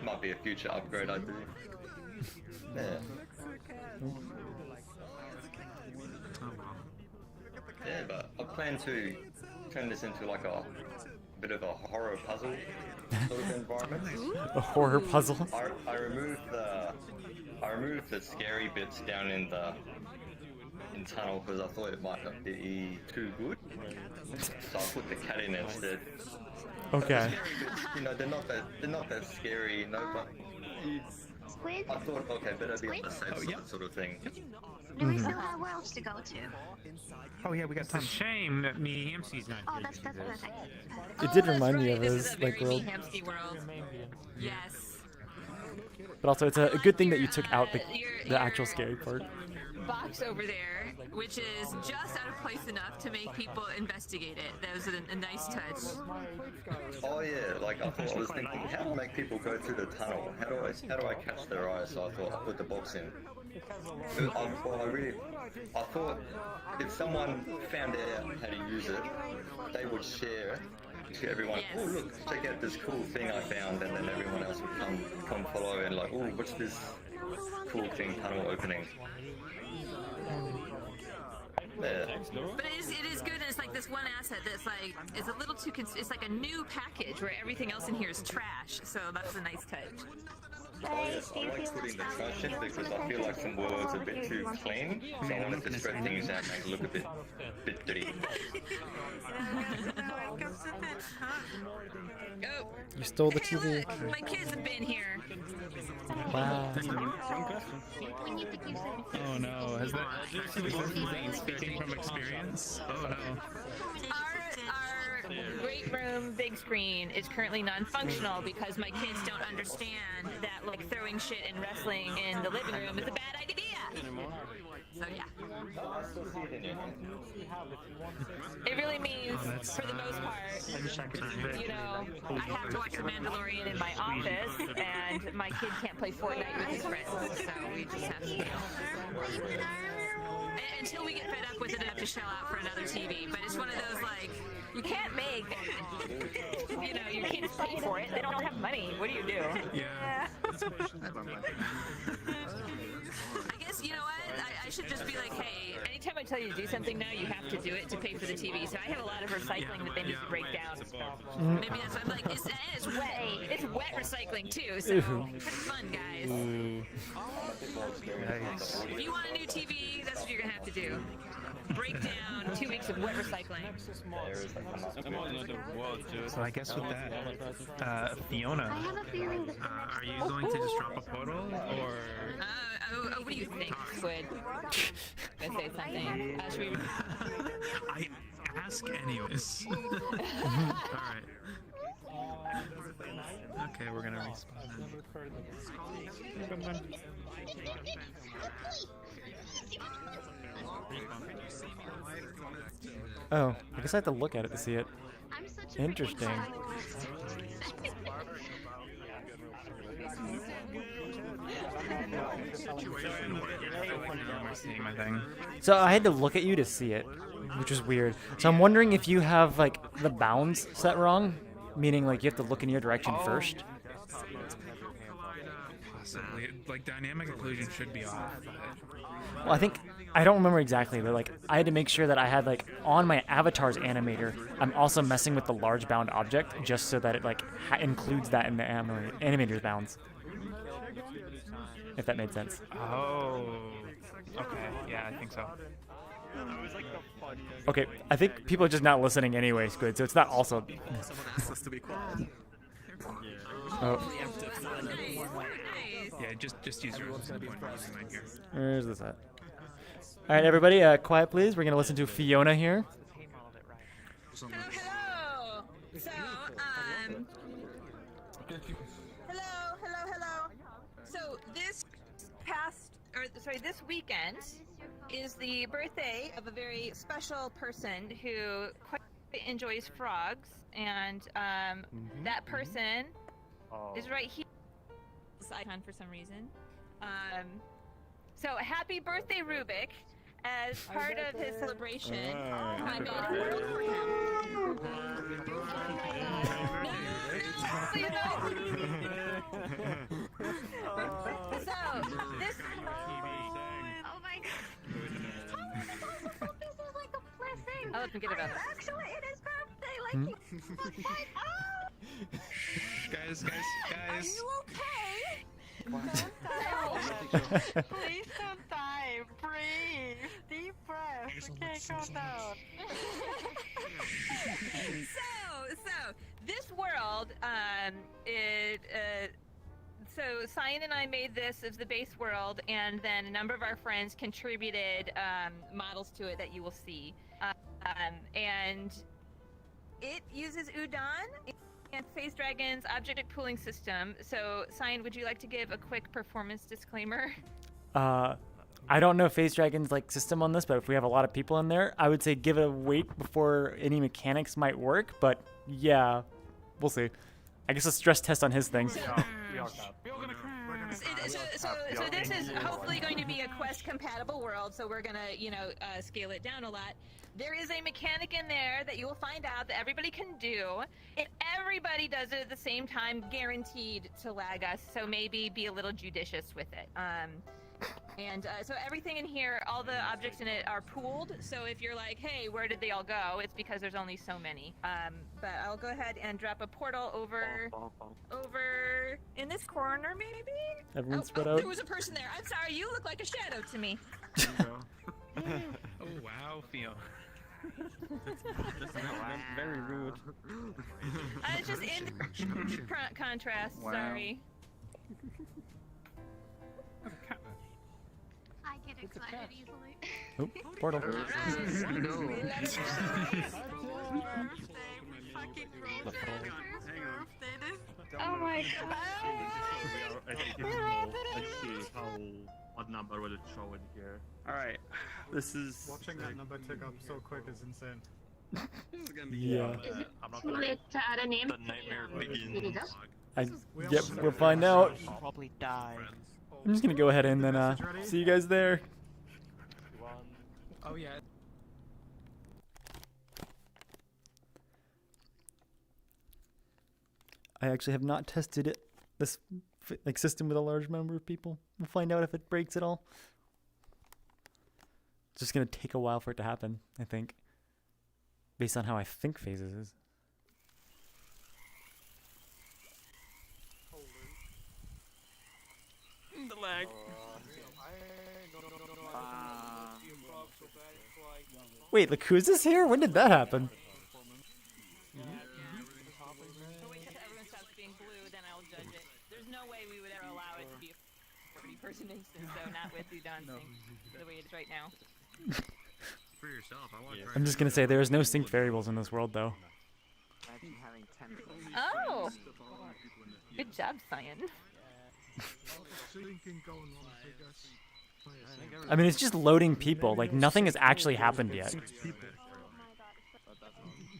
might be a future upgrade I do. Yeah. Yeah, but I plan to turn this into like a bit of a horror puzzle sort of environment. A horror puzzle? I removed the scary bits down in tunnel because I thought it might not be too good. So I put the cat in instead. Okay. You know, they're not that scary, you know, but I thought, okay, better be on the safe side sort of thing. Do we still have worlds to go to? Oh yeah, we got It's a shame that me Hamsty's not Oh, here. that's perfect. It did remind me right. of This his is a very world. Hamsty world. Yes. But also, it's a good thing that you took out the actual scary part. Box over there, which is just out of place enough to make people investigate it. That was a nice touch. Oh yeah, like I was thinking, how to make people go through the tunnel? How do I catch their eyes? So I thought I put the box in. I thought if someone found out how to use it, they would share to everyone. Yes. Oh look, check out this cool thing I found, and then everyone else would come follow and like, oh, what's this cool thing tunnel opening? Yeah. But it is good. And it's like this one asset that's like it's a little too. It's like a new package where everything else in here is trash. So that's a nice touch. Oh yes, I like putting the trash in because I feel like some worlds are a bit too clean, so I wanted to spread things out and make it look a bit dirty. Oh. You stole the TV. My kids have been here. Wow. Oh no, is that speaking from experience? Oh no. Our great room big screen is currently non-functional because my kids don't understand that like throwing shit and wrestling in the living room is a bad idea. So yeah. It really means, for the most part, you know, I have to watch The Mandalorian in my office, and my kid can't play Fortnite with his friends, so we just have to, until we get fed up with it enough to shell out for another TV. But it's one of those, like, you can't make, you know, your kids pay for it. They don't have money. What do you do? Yeah. I guess, you know what? I should just be like, hey, anytime I I tell you to do something now, you have to do it to pay for the TV. So I have a lot of recycling that they need to break down. Maybe that's I'm like, it's wet. It's wet recycling too. So have fun, guys. Nice. If you want a new TV, that's what you're gonna have to do. Break down 2 weeks of wet recycling. So I guess with that, Fiona, I have a feeling that are you going to just drop a portal, or? What do you think, Squid? Gonna say something. Should we... I ask anyways. Alright. Okay, we're gonna respawn then. Oh, I guess I have to look at it to see it. Interesting. So I had to look at you to see it, which was weird. So I'm wondering if you have like the bounds set wrong, meaning like you have to look in your direction first. Possibly. Like dynamic occlusion should be off. Well, I don't remember exactly, but like I had to make sure that I had like on my avatar's animator, I'm also messing with the large bound object just so that it like includes that in the animator's bounds. If that made sense. Oh. Okay. Yeah, I think so. Okay, I think people are just not listening anyway, Squid, so it's not also... Oh. Yeah, just use yours. Where's this at? Alright, everybody, quiet please. We're going to listen to Fiona here. Hello. So, hello. So this weekend is the birthday of a very special person who quite enjoys frogs, and that person is right here. This icon for some reason. So happy birthday, Rubik! As part of his celebration, I made a world for him. So this. Oh my god! This is like a blessing. I'll let them get about it. Actually, it is birthday. Like, Guys. Are you okay? Don't die. Please don't die. Breathe. Deep breath. Okay, calm down. So this world, so Cyan and I made this as the base world, and then a number of our friends contributed models to it that you will see, and it uses Udon and Phase Dragon's object pooling system. So, Cyan, would you like to give a quick performance disclaimer? I don't know Phase Dragon's like system on this, but if we have a lot of people in there, I would say give it a wait before any mechanics might work. But yeah, we'll see. I guess a stress test on his things. So this is hopefully going to be a Quest compatible world. So we're gonna, scale it down a lot. There is a mechanic in there that you will find out that everybody can do. If everybody does it at the same time, guaranteed to lag us. So maybe be a little judicious with it. So everything in here, all the objects in it are pooled. So if you're like, hey, where did they all go? It's because there's only so many. But I'll go ahead and drop a portal over in this corner, maybe? Everyone's spread out. There was a person there. I'm sorry, you look like a shadow to me. Oh wow, Theo. That's very rude. It's just in contrast. Wow. Sorry. I get excited easily. Oh, portal. Oh my god. I think let's see what number will it show in here. Alright, this is... Watching that number tick up so quick is insane. This is gonna be Yeah. I'm not Too gonna... late to add a name. the nightmare begins. Yep, we'll find out. Probably die. I'm just gonna go ahead and then see you guys there. Oh yeah. I actually have not tested this system with a large number of people. We'll find out if it breaks at all. It's just gonna take a while for it to happen, I think. Based on how I think phases is. The lag. Wait, Lakuza's here? When did that happen? Everyone stops being blue, then I'll judge it. There's no way we would ever allow it to be a 40-person instance, though, not with you dancing the way it is right now. For yourself, I want I'm just gonna say there is no synced variables in this world, though. Oh! Good job, Cyan. I mean, it's just loading people. Like, nothing has actually happened yet.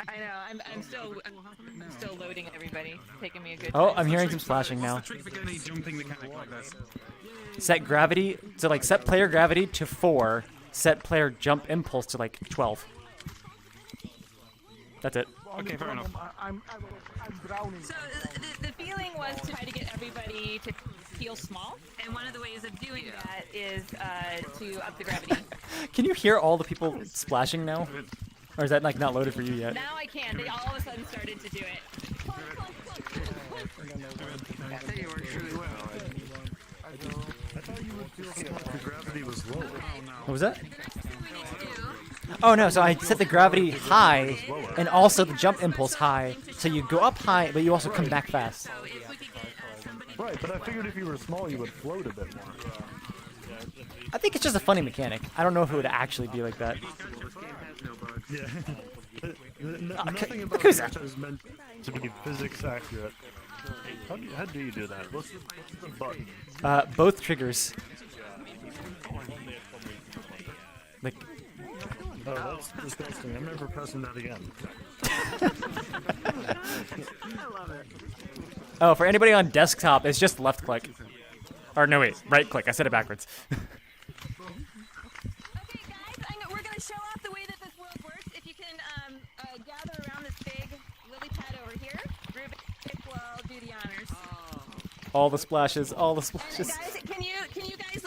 I know. I'm still loading everybody. Taking me a good. Oh, time. I'm hearing some splashing now. What's the trick for getting a jumping mechanic like this? Set gravity, so like set player gravity to 4, set player jump impulse to like 12. That's it. Okay, fair enough. I'm drowning. So the feeling was to try to get everybody to feel small, and one of the ways of doing that is to up the gravity. Can you hear all the people splashing now? Or is that like not loaded for you yet? Now I can. They all of a sudden started to do it. I thought you would feel the gravity was low. What was that? Oh no, so I set the gravity high and also the jump impulse high, so you go up high, but you also come back fast. Right, but I figured if you were small, you would float a bit more. I think it's just a funny mechanic. I don't know if it would actually be like that. Yeah. Nothing about that is meant to be physics accurate. How do you do that? What's the button? Both triggers. Like. Oh, that's disgusting. I'm never pressing that again. I love it. Oh, for anybody on desktop, it's just left click. Or no, wait, right click. I said it backwards. Okay, guys, we're going to show off the way that this world works. If you can gather around this big lily pad over here, Rubik will do the honors. All the splashes, all the splashes. And guys, can you guys,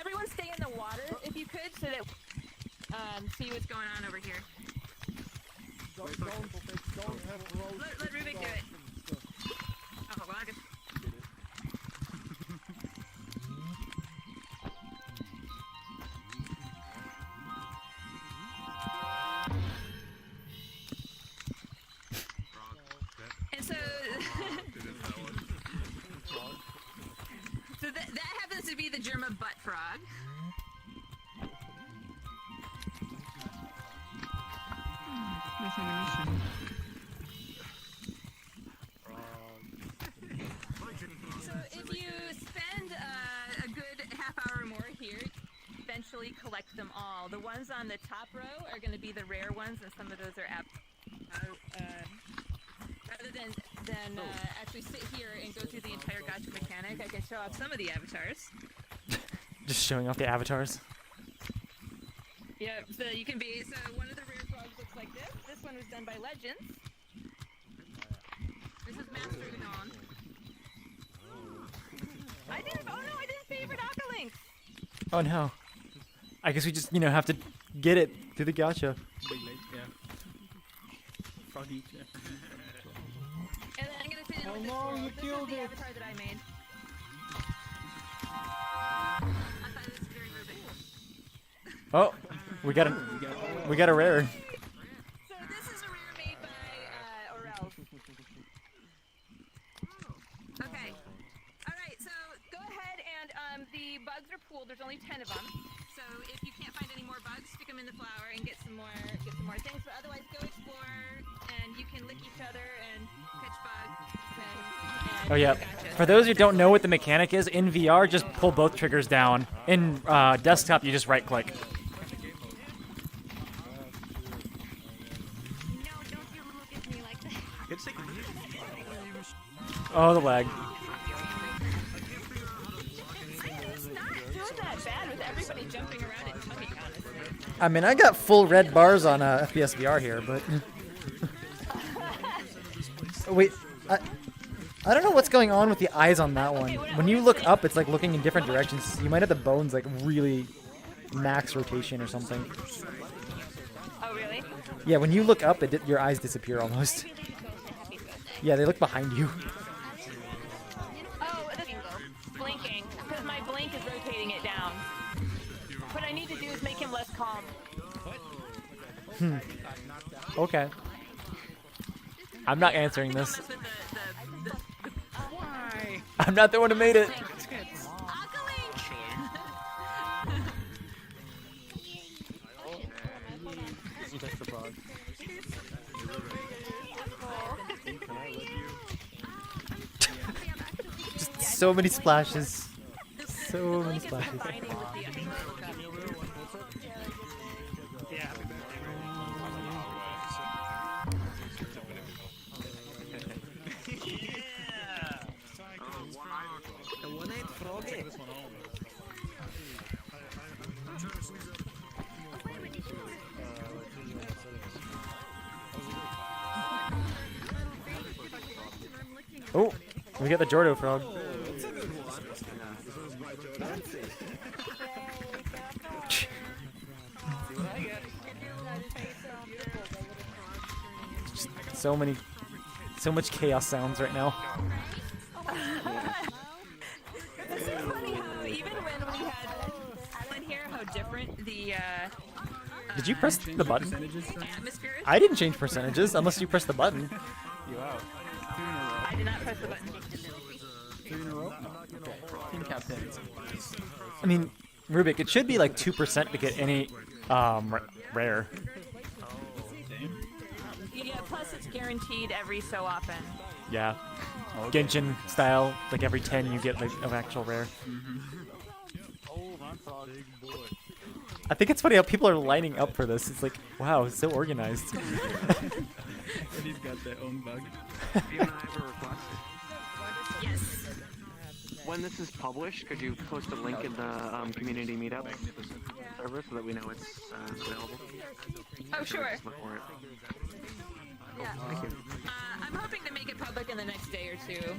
everyone stay in the water if you could, so that see what's going on over here. Let Rubik do it. Oh, well, I guess. And so, so that happens to be the German butt frog. So if you spend a good half hour or more here, eventually collect them all. The ones on the top row are going to be the rare ones, and some of those are rather than actually sit here and go through the entire gacha mechanic, I can show off some of the avatars. Just showing off the avatars. Yeah, so you can be, so one of the rare frogs looks like this. This one was done by Legends. This is Master Udon. I didn't favorite Aqualink. Oh no. I guess we just, have to get it through the gacha. Big late, yeah. Froggy, yeah. And then I'm gonna finish with this world. This is the avatar that I made. I thought this was very moving. Oh, we got a rare. So this is a rare made by Orel. Okay. Alright, so go ahead and the bugs are pooled. There's only 10 of them. So if you can't find any more bugs, stick them in the flower and get some more things. But otherwise, go explore and you can lick each other and catch bugs. And Oh yeah. For those who don't know what the mechanic is, in VR, just pull both triggers down. In desktop, you just right click. Oh, the lag. It's not that bad with everybody jumping around and tugging, honestly. I mean, I got full red bars on FPS VR here, but... Wait, I don't know what's going on with the eyes on that one. When you look up, it's like looking in different directions. You might have the bones like really max rotation or something. Oh, really? Yeah, when you look up, your eyes disappear almost. Yeah, they look behind you. Oh, the blinking, because my blink is rotating it down. What I need to do is make him less calm. Okay. I'm not answering this. Why? I'm not the one who made it. That's the frog. Just so many splashes. So many splashes. Oh, we got the Jordo frog. So much chaos sounds right now. It's so funny how even when we had Alan here, how different the Did you press the button? atmosphere is. I didn't change percentages unless you pressed the button. You out. I did not press the button. 2 in a row? Team captains. I mean, Rubik, it should be like 2% to get any rare. Yeah, plus it's guaranteed every so often. Yeah. Genshin style, like every 10 you get like an actual rare. I think it's funny how people are lining up for this. It's like, wow, it's so organized. Everybody's got their own bug. You and I have a request. Yes. When this is published, could you post a link in the community meetup server so that we know it's available? Oh, sure. Just look for it. Yeah. Thank you. I'm hoping to make it public in the next day or two.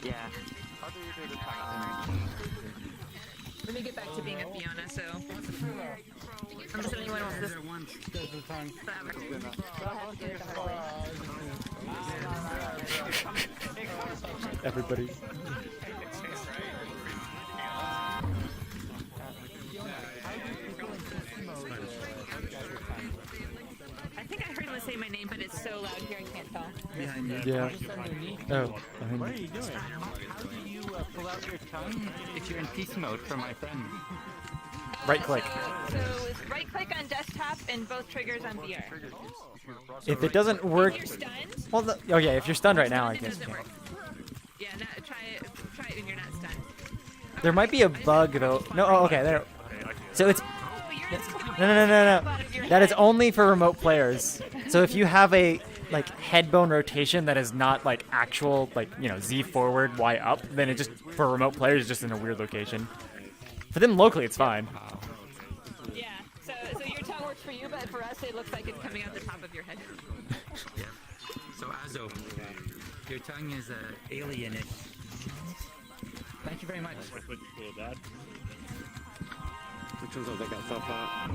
Yeah. Let me get back to being a Fiona, so... Unless anyone wants this... Everybody. I think I heard him say my name, but it's so loud here I can't tell. Behind you. Yeah. Oh, What are you doing? How do you pull out your tongue if you're in peace mode from my friend? Right click. So it's right click on desktop and both triggers on VR. If it doesn't work, If you're stunned, well, oh yeah, if you're stunned right now, I it guess. doesn't work. Yeah, no, try it when you're not stunned. There might be a bug though. No, oh, okay, there. So it's no. That is only for remote players. So if you have a like head bone rotation that is not like actual like Z forward, Y up, then it just for remote players is just in a weird location. For them locally, it's fine. Yeah, so your tongue works for you, but for us it looks like it's coming out the top of your head. Yeah. So Azo, your tongue is alien-ish. Thank you very much. Which ones have they got so far?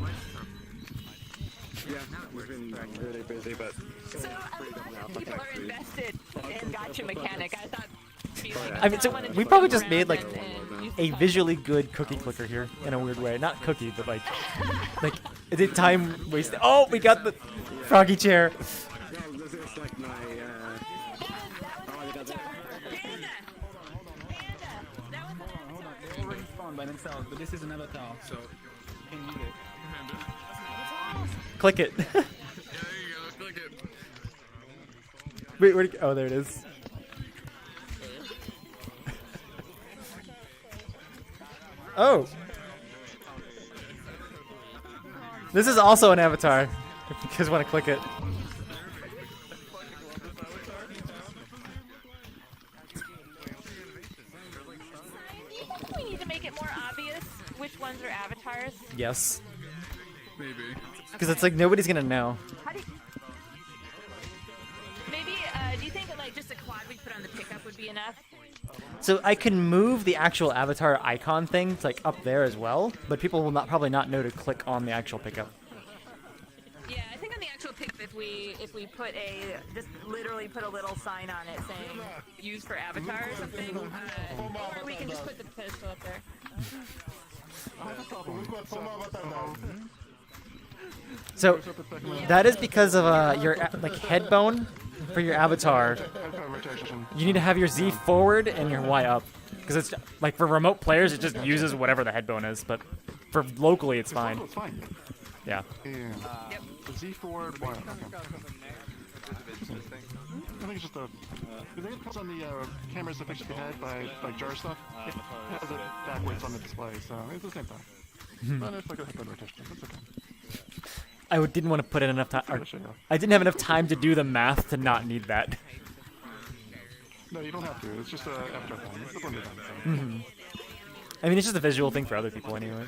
Yeah, we've been really busy, but... So I'm glad people are invested in Gotcha Mechanic. I thought... I mean, so we probably just made like a visually good cookie clicker here in a weird way. Not cookie, but like it did time wasted. Oh, we got the froggy chair. It's like my, They already spawned by themselves, but this is an avatar, so you can use it. Click it. Yeah, there you go. Click it. Wait, where'd it go? Oh, there it is. Oh. This is also an avatar. If you guys want to click it. Do you think we need to make it more obvious which ones are avatars? Yes. Maybe. Because it's like nobody's gonna know. How do you... Maybe, do you think that, like, just a quad we put on the pickup would be enough? So I can move the actual avatar icon thing to, like, up there as well, but people will probably not know to click on the actual pickup. Yeah, I think on the actual pickup, if we put just literally put a little sign on it saying "used for avatar" or something, or we can just put the pedestal up there. So that is because of your like head bone for your avatar. You need to have your Z forward and your Y up, because it's like for remote players it just uses whatever the head bone is, but for locally it's fine. It's fine. Yeah. Yep. Z forward, Y up. I think it's just a. I think it depends on the cameras that fix your head by like jar stuff. It has it backwards on the display, so it's the same thing. But it's like a headband rotation. That's okay. I didn't want to put in enough time. I didn't have enough time to do the math to not need that. No, you don't have to. It's just an avatar thing. It's the blender thing. I mean, it's just a visual thing for other people anyway.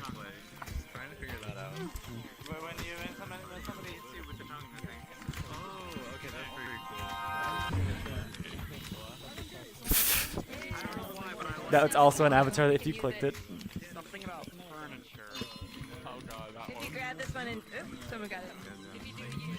That's also an avatar that if you clicked it. Something about furniture. Oh god, that If you grab this one and oops, someone got it. If you do use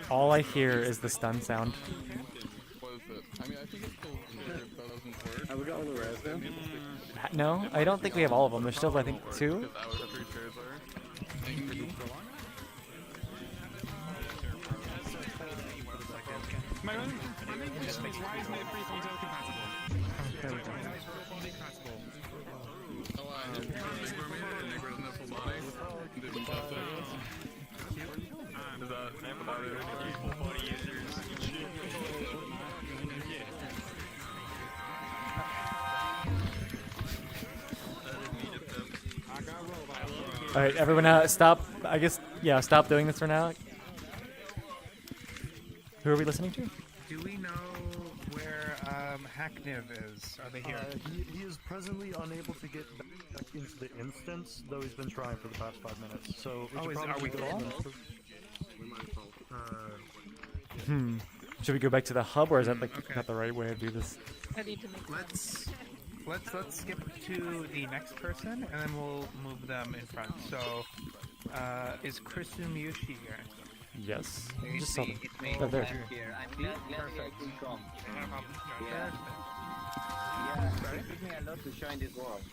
All I hear is the stun sound. Have we got all the res now? No, I don't think we have all of them. There's still, I think, 2. Alright, everyone stop. I guess, yeah, stop doing this for now. Who are we listening to? Do we know where Hackniv is? Are they here? He is presently unable to get back into the instance, though he's been trying for the past 5 minutes. So are we full? Should we go back to the hub, or is that like not the right way to do this? Let's skip to the next person, and then we'll move them in front. So, is Krisu Miyushi here? Yes. It's Just saw me. them. It's me. Oh, there. I'm here. I'm glad I could come. Yeah. Yeah, it took me a lot to join this world.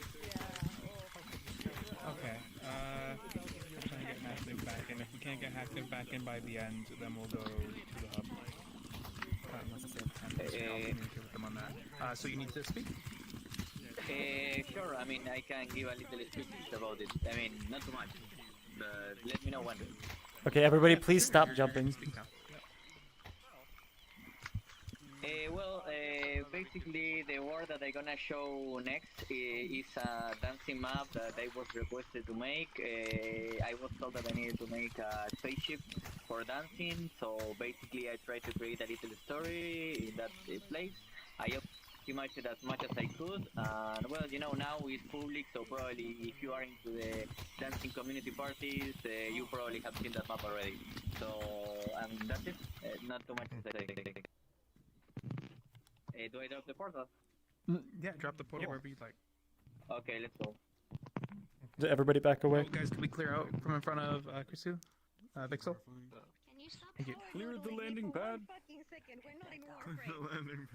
Okay. Trying to get Hackniv back in. If we can't get Hackniv back in by the end, then we'll go to the hub. Unless it's I'll communicate with them on that. So you need to speak? Sure, I mean, I can give a little speech about it. I mean, not too much, but let me know when. Okay, everybody, please stop jumping. Basically, the world that I'm gonna show next is a dancing map that I was requested to make. I was told that I needed to make a spaceship for dancing, so basically I tried to create a little story in that place. I optimized it as much as I could, and well, you know, now it's public, so probably if you are into the dancing community parties, you probably have seen that map already. So, and that's it. Not too much to say. Do I drop the portal? Yeah, drop the portal wherever you'd like. Okay, let's go. Everybody back away. Oh, guys, can we clear out from in front of Krisu? Vixel? Can you stop? Thank you. Clear the landing pad. Fucking second. We're not even Clear the landing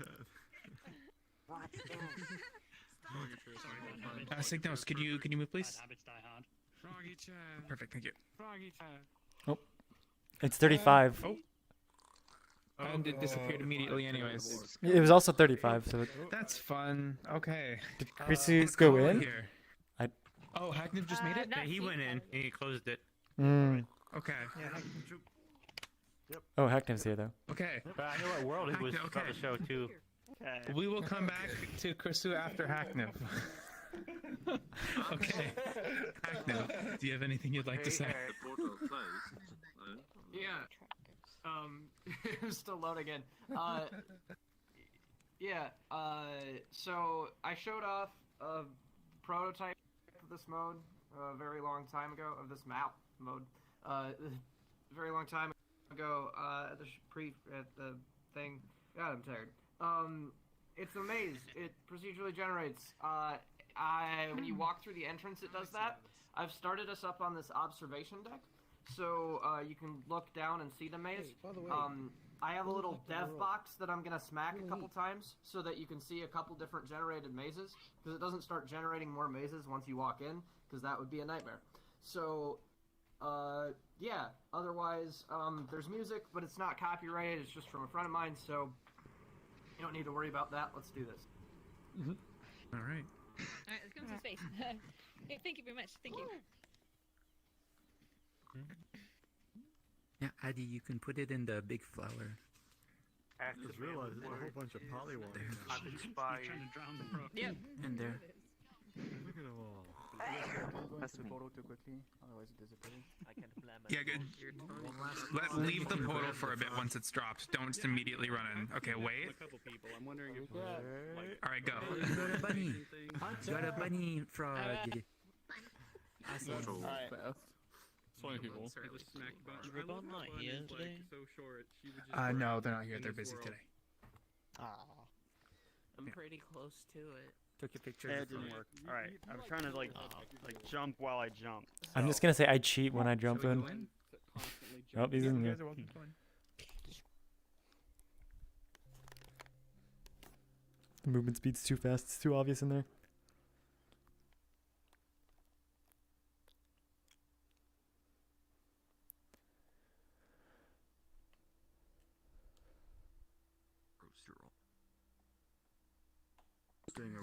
pad. Signos, can you move, please? Froggy Chad. Perfect, thank you. Froggy Chad. Oh, it's 35. Oh. And it disappeared immediately anyways. It was also 35, so... That's fun. Okay. Did Krisu go in? Here. Oh, Hackniv just made it? Yeah, he went in. He closed it. Okay. Oh, Hackniv's here, though. Okay. But I know what world he was about to show, too. We will come back to Krisu after Hackniv. Okay. Now, do you have anything you'd like to say? Yeah. It's still loading in. Yeah. So I showed off a prototype of this mode a very long time ago, of this map mode. A very long time ago at the thing. God, I'm tired. It's a maze. It procedurally generates. When you walk through the entrance, it does that. I've started us up on this observation deck, so you can look down and see the maze. Hey, by the way, I have a little dev box that I'm gonna smack a couple times so that you can see a couple different generated mazes, because it doesn't start generating more mazes once you walk in, because that would be a nightmare. So, yeah. Otherwise, there's music, but it's not copyrighted. It's just from a friend of mine, so you don't need to worry about that. Let's do this. All right. All right, let's go into space. Hey, thank you very much. Thank you. Yeah, Addy, you can put it in the big flower. I just realized there's a whole bunch of polywalls. I've inspired. Yep. In there. Look at them all. Pass the photo too quickly, otherwise it disappears. I can't plan my Yeah, good. Leave the portal for a bit once it's dropped. Don't just immediately run in. Okay, wait. A couple people. I'm wondering if All right, go. You got a bunny. Got a bunny frog. Alright. 20 people. Ribbon not here today? No, they're not here. They're busy today. I'm pretty close to it. Took your picture. It didn't work. Alright, I'm trying to like jump while I jump. I'm just gonna say I cheat when I jump in. Oh, he's in here. The movement speed's too fast. It's too obvious in there.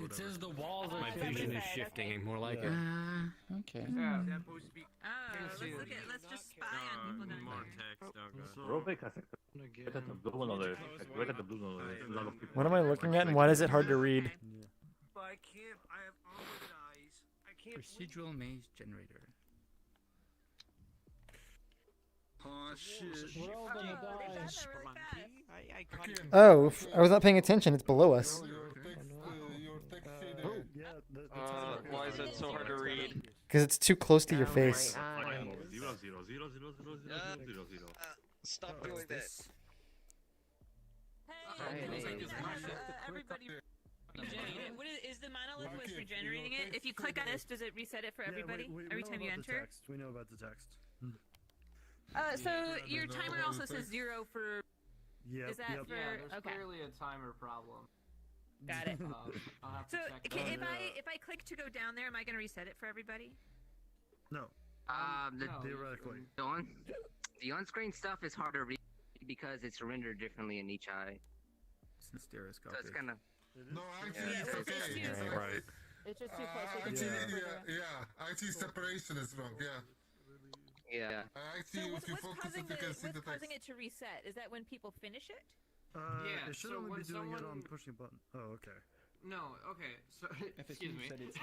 It says the walls are My vision is shifting, more like it. Okay. Yeah. Let's just spy on people down More there. text, What am I looking at and why is it hard to read? But I can't. I have almond eyes. I can't. Procedural maze generator. Oh shit. We're all gonna die. Oh, I was not paying attention. It's below us. Why is it so hard to read? Because it's too close to your face. Stop doing that. Everybody regenerate it. Is the monolith was regenerating it? If you click on this, does it reset it for everybody every time you enter? We know about the text. So your timer also says 0 for. Yeah. Is that for? Yeah, there's Okay. clearly a timer problem. Got it. I'll have to So check if I click to go down there, am I gonna reset it for everybody? No. Theoretically. The on-screen stuff is hard to read because it's rendered differently in each eye. It's stereoscopic. So it's kind of. No, actually, it's okay. Right. It's just too close. Actually, separation is wrong. Yeah. Yeah. Actually, if you focus it, you can see the What's causing text. it to reset? Is that when people finish it? Yeah, It should so only when be doing it someone- on pushing a button. Oh, okay. No, okay. So If it's excuse you me. said it's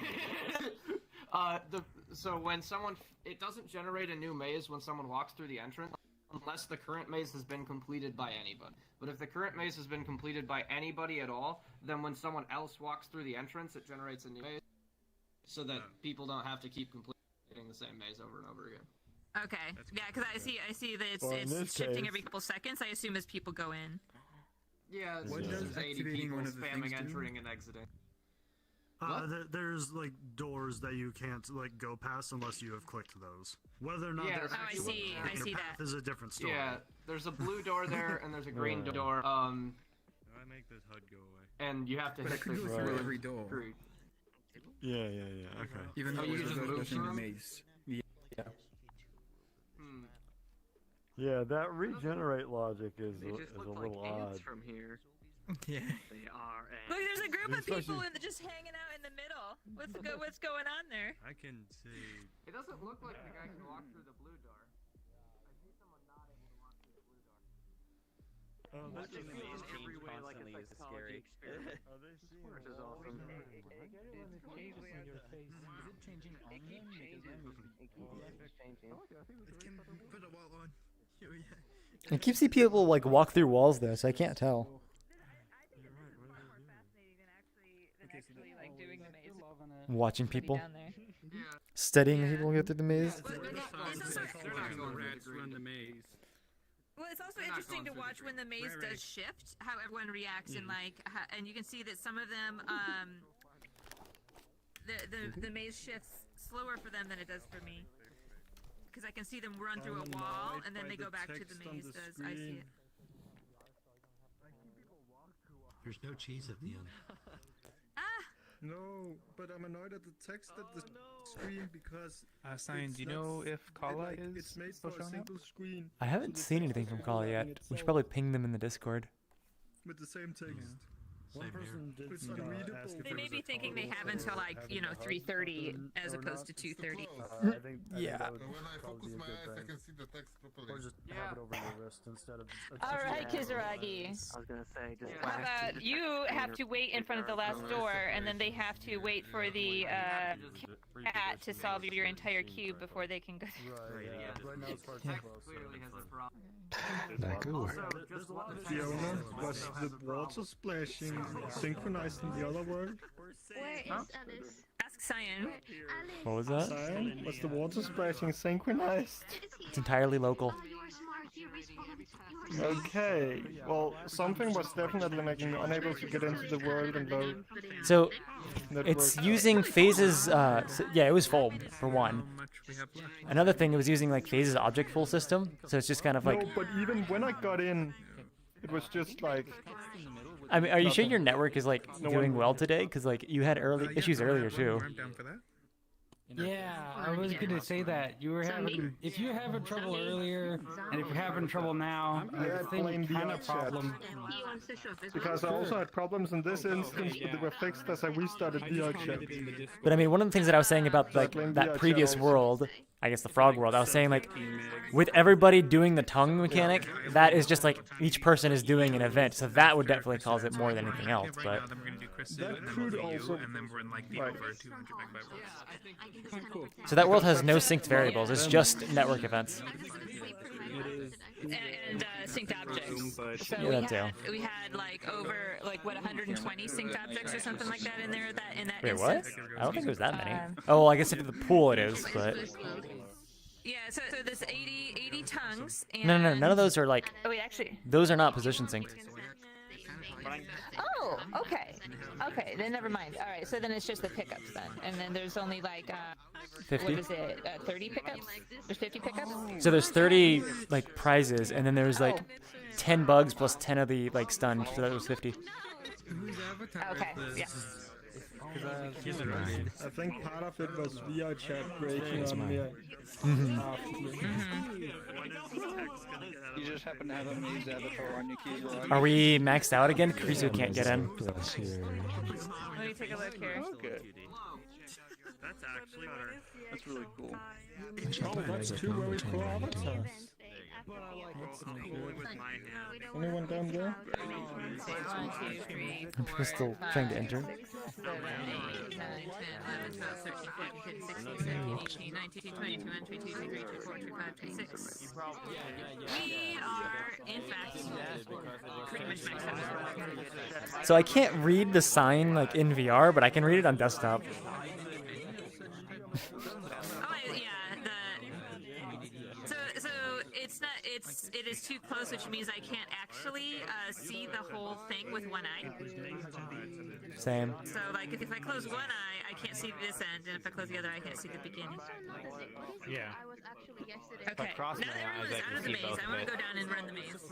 So when someone it doesn't generate a new maze when someone walks through the entrance unless the current maze has been completed by anybody. But if the current maze has been completed by anybody at all, then when someone else walks through the entrance, it generates a new maze so that people don't have to keep completing the same maze over and over again. Okay. Yeah, because I see that Well, in it's this shifting case- every couple seconds. I assume as people go in. Yeah, What there's does 80 activating people one of the spamming things do? entering and exiting. There's like doors that you can't like go past unless you have clicked those. Whether or not Yeah, they're oh, I actually see- on I your see path that. is a different story. Yeah, there's a blue door there and there's a green door. I make this HUD go away. And you have to But I hit can the go through every door. screw. Yeah. Okay. Even though you there's just a move within the through 'em? maze. Yeah. Yeah, that regenerate logic is They a just look little like ants odd. from here. Yeah. They are ants. Look, there's a group of Especially- people just hanging out in the middle. What's going on there? I can see. It doesn't look like the guy can walk through the blue door. I see someone not able to walk through the blue door. Watching the maze every way like a psychology experiment. This is awesome. Is it changing on them? It can put a wall on. I keep seeing people like walk through walls though, so I can't tell. Watching people, studying people go through the maze. Well, it's also interesting to watch when the maze does shift, how everyone reacts, and like, and you can see that some of them, the maze shifts slower for them than it does for me, because I can see them run through a wall and then they go back to the maze. I see it. There's no cheese at the end. No, but I'm annoyed at the text at the screen because. Cyan, do you know if Kala is it's made still for a showing up? single screen. I haven't seen anything from Kali yet. We should probably ping them in the Discord. With the same text. One person did It's ask unreadable. if They there may was be a thinking they toggle have for until like, having you know, the hub 3:30 open as or opposed not. to 2:30. I think Yeah. that would When I probably focus be a my good eyes, I thing. can see the text properly. Or just have it over your wrist instead of. All right, Kizuragi. I was gonna say, just How about you have to wait in front of the last door, and then they have to wait for the cat to solve your entire cube before they can go. Right, yeah. Right now it's far too close. Clearly has a problem. That could work. Also, just one of the Fiona, was the water splashing synchronized in the other world? Where is Alice? Ask Cyan. What was that? Cyan, was the water splashing synchronized? It's entirely local. You are smart. You respond. You are Okay, well, something was definitely making me unable to get into the world and load. So Network. it's using phases. Yeah, it was full for one. Another thing, it was using like phases object full system. So it's just kind of like. No, but even when I got in, it was just like. I mean, are you sure your network is like No doing one- well today? Because like you had issues earlier too. I'm down for that. Yeah, I was gonna say that you were having. If you're having trouble earlier, and if you're having trouble now, Yeah, the same blame kind of VRChat. problem. He wants to show this Because I also had problems in this instance, but they were fixed as I restarted VRChat. But I mean, one of the things that I was saying about like Blame that VRChat previous also. world, I guess the frog world, I was saying like, with everybody doing the tongue mechanic, that is just like each person is doing an event, so that would definitely cause it more than anything else. But Then we're gonna do Chris That and then we'll could do you, also- and then we're in like the Right. over 200 megabyte world. so that world has no synced variables; it's just network events. And synced objects. So Yeah, that too. we had like over like what 120 synced objects or something like that in there. In that Wait, what? instance. I don't think it was that many. Oh, well, I guess if the pool it is, but Yeah, so there's 80 tongues. And no, none of those are like. Oh wait, actually. Those are not position synced. Oh, okay. Okay, then never mind. All right, so then it's just the pickups then, and then there's only like 50? What is it? 30 pickups? There's 50 pickups. So there's 30 like prizes, and then there's like 10 bugs plus 10 of the like stunned, so that was 50. Okay. Yeah. I think part of it was VRChat breaking on me. You just happen to have a maze avatar on your keyboard. Are we maxed out again? Krisu can't get in. Let me take a look here. Okay. That's actually better. That's really cool. Oh, that's two very cool avatars. Anyone down there? I'm still trying to enter. 7, 8, 9, 10, 11, 12, 13, 14, 15, 16, 17, 18, 19, 20, 21, 22, 23, 24, 25, 26. We are, in fact, pretty much maxed out. So I can't read the sign like in VR, but I can read it on desktop. It is too close, which means I can't actually see the whole thing with one eye. Same. So, like, if I close one eye, I can't see this end, and if I close the other eye, I can't see the beginning. Yeah. I was actually yesterday. Okay, now that everyone's out of the maze, I want to go down and run the maze.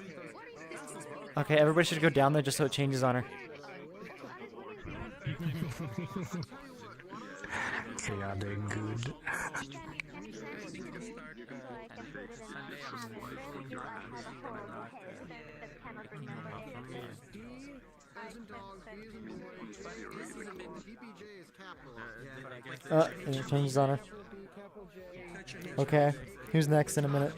Okay, everybody should go down there just so it changes on her. They are they good. It changes on her. Okay, who's next in a minute?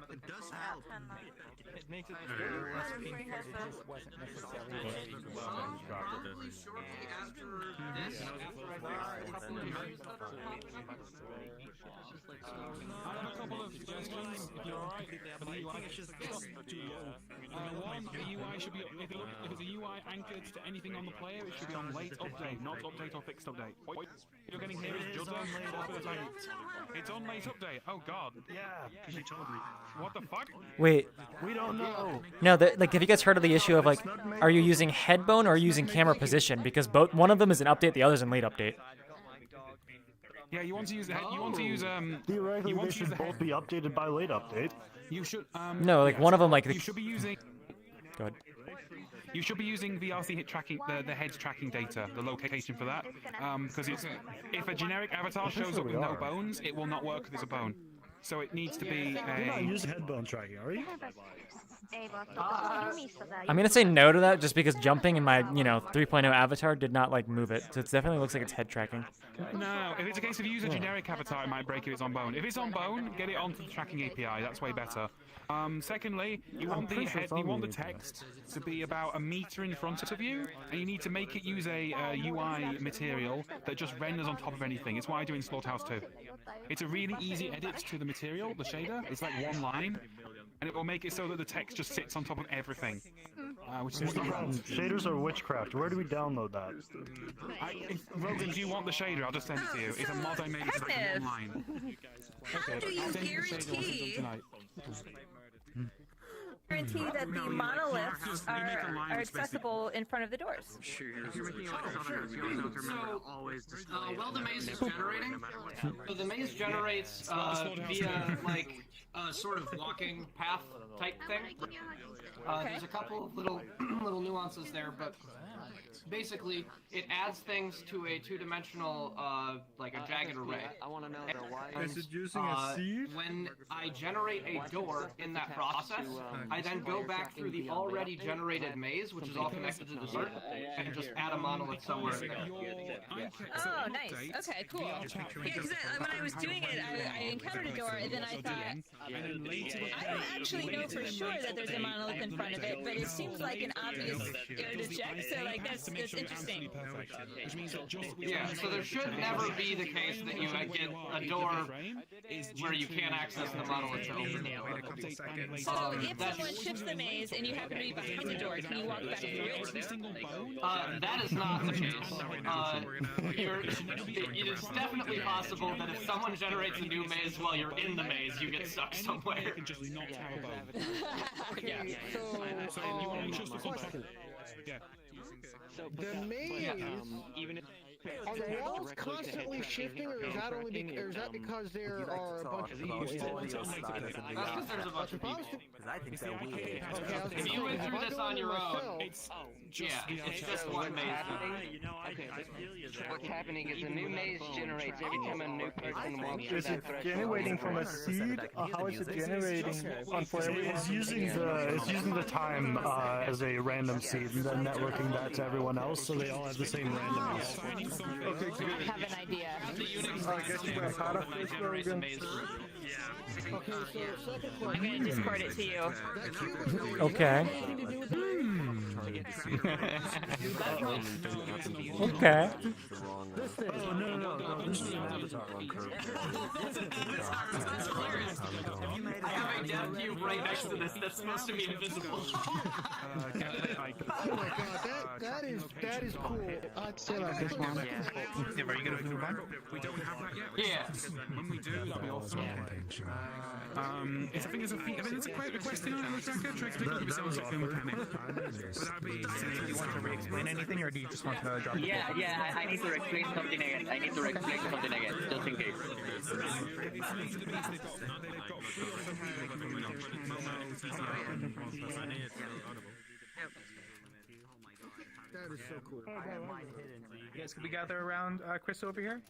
It does help. It makes it less painful. It just wasn't necessarily Probably shortly after this. I have a couple of suggestions, if you're alright. One, the UI should be, if it's a UI anchored to anything on the player, it should be on late update, not update or fixed update. What you're getting here is just on late update. It's on late update. Oh god. Yeah, she told me. What the fuck? Wait. We don't know. No, like, have you guys heard of the issue of like, are you using headbone or are you using camera position? Because one of them is an update, the other's in late update. Yeah, you want to use the head. You want to use Theoretically, You want they to use should the both be updated by late update. You should. No, like one of them, like you should be using. Go ahead. You should be using VRC hit tracking, the head's tracking data, the location for that, because if a generic avatar shows up with no bones, it will not work if there's a bone. So it needs to be You're not a. using headbone tracking, are you? I'm gonna say no to that just because jumping in my 3.0 avatar did not like move it, so it definitely looks like it's head tracking. No, if it's a case of use a generic avatar, it might break if it's on bone. If it's on bone, get it onto the tracking API. That's way better. Secondly, you want the head, you want the text to be about a meter in front of you, and you need to make it use a UI material that just renders on top of anything. It's what I do in Slaughterhouse 2. It's a really easy edit to the material, the shader. It's like one line, and it will make it so that the text just sits on top of everything. Which is what you want. Shaders are witchcraft. Where do we download that? Rogan, do you want the shader? I'll just send it to you. It's a mod I made. It's like one line. How do you I'll send you the shader guarantee tonight. guarantee that the monoliths are accessible in front of the doors? Well, the maze is generating. So the maze generates via like sort of walking path type thing. There's a couple of little nuances there, but basically it adds things to a two-dimensional like a jagged array. I want to know why. Is it using a seed? When I generate a door in that process, I then go back through the already generated maze, which is all connected to the dirt, and just add a monolith somewhere in there. Oh, nice. Okay, cool. Yeah, because when I was doing it, I encountered a door, and then I thought, I don't actually know for sure that there's a monolith in front of it, but it seems like an obvious area to check, so like that's interesting. Yeah, so there should never be the case that you get a door where you can't access the monolith to open it. So if someone shifts the maze and you happen to be behind the door, can you walk back through it? That is not the case. It is definitely possible that if someone generates a new maze while you're in the maze, you get stuck somewhere. Okay, so question. The maze, are the walls constantly shifting, or is that only or is that because there are a bunch of people? That's because there's a bunch of people. I think that we. If you went through this on your own, it's just one maze. What's happening is a new maze generates every time a new person walks through Is it that threshold. generating from a seed? How is it generating on Flair? It's using the time as a random seed and then networking that to everyone else, so they all have the same randomness. Okay, good. I have an idea. I guess you got caught up this Rogan. Okay, so second I'm gonna Discord it to you. Okay. Okay. Oh, no. This is an avatar. I have a dev cube right next to this that's supposed to be invisible. Oh my god, that is cool. I'd say like this one. Are you gonna move on? We don't have that yet. Yeah. When we do, that'll be awesome. I think it's a great request in on the tracker. Try to pick up yourself a mechanic. Would that be? Do you want to re-explain anything, or do you just want to drop? Yeah. I need to explain something again. Just in case. That is so cool. You guys, could we gather around Chris over here?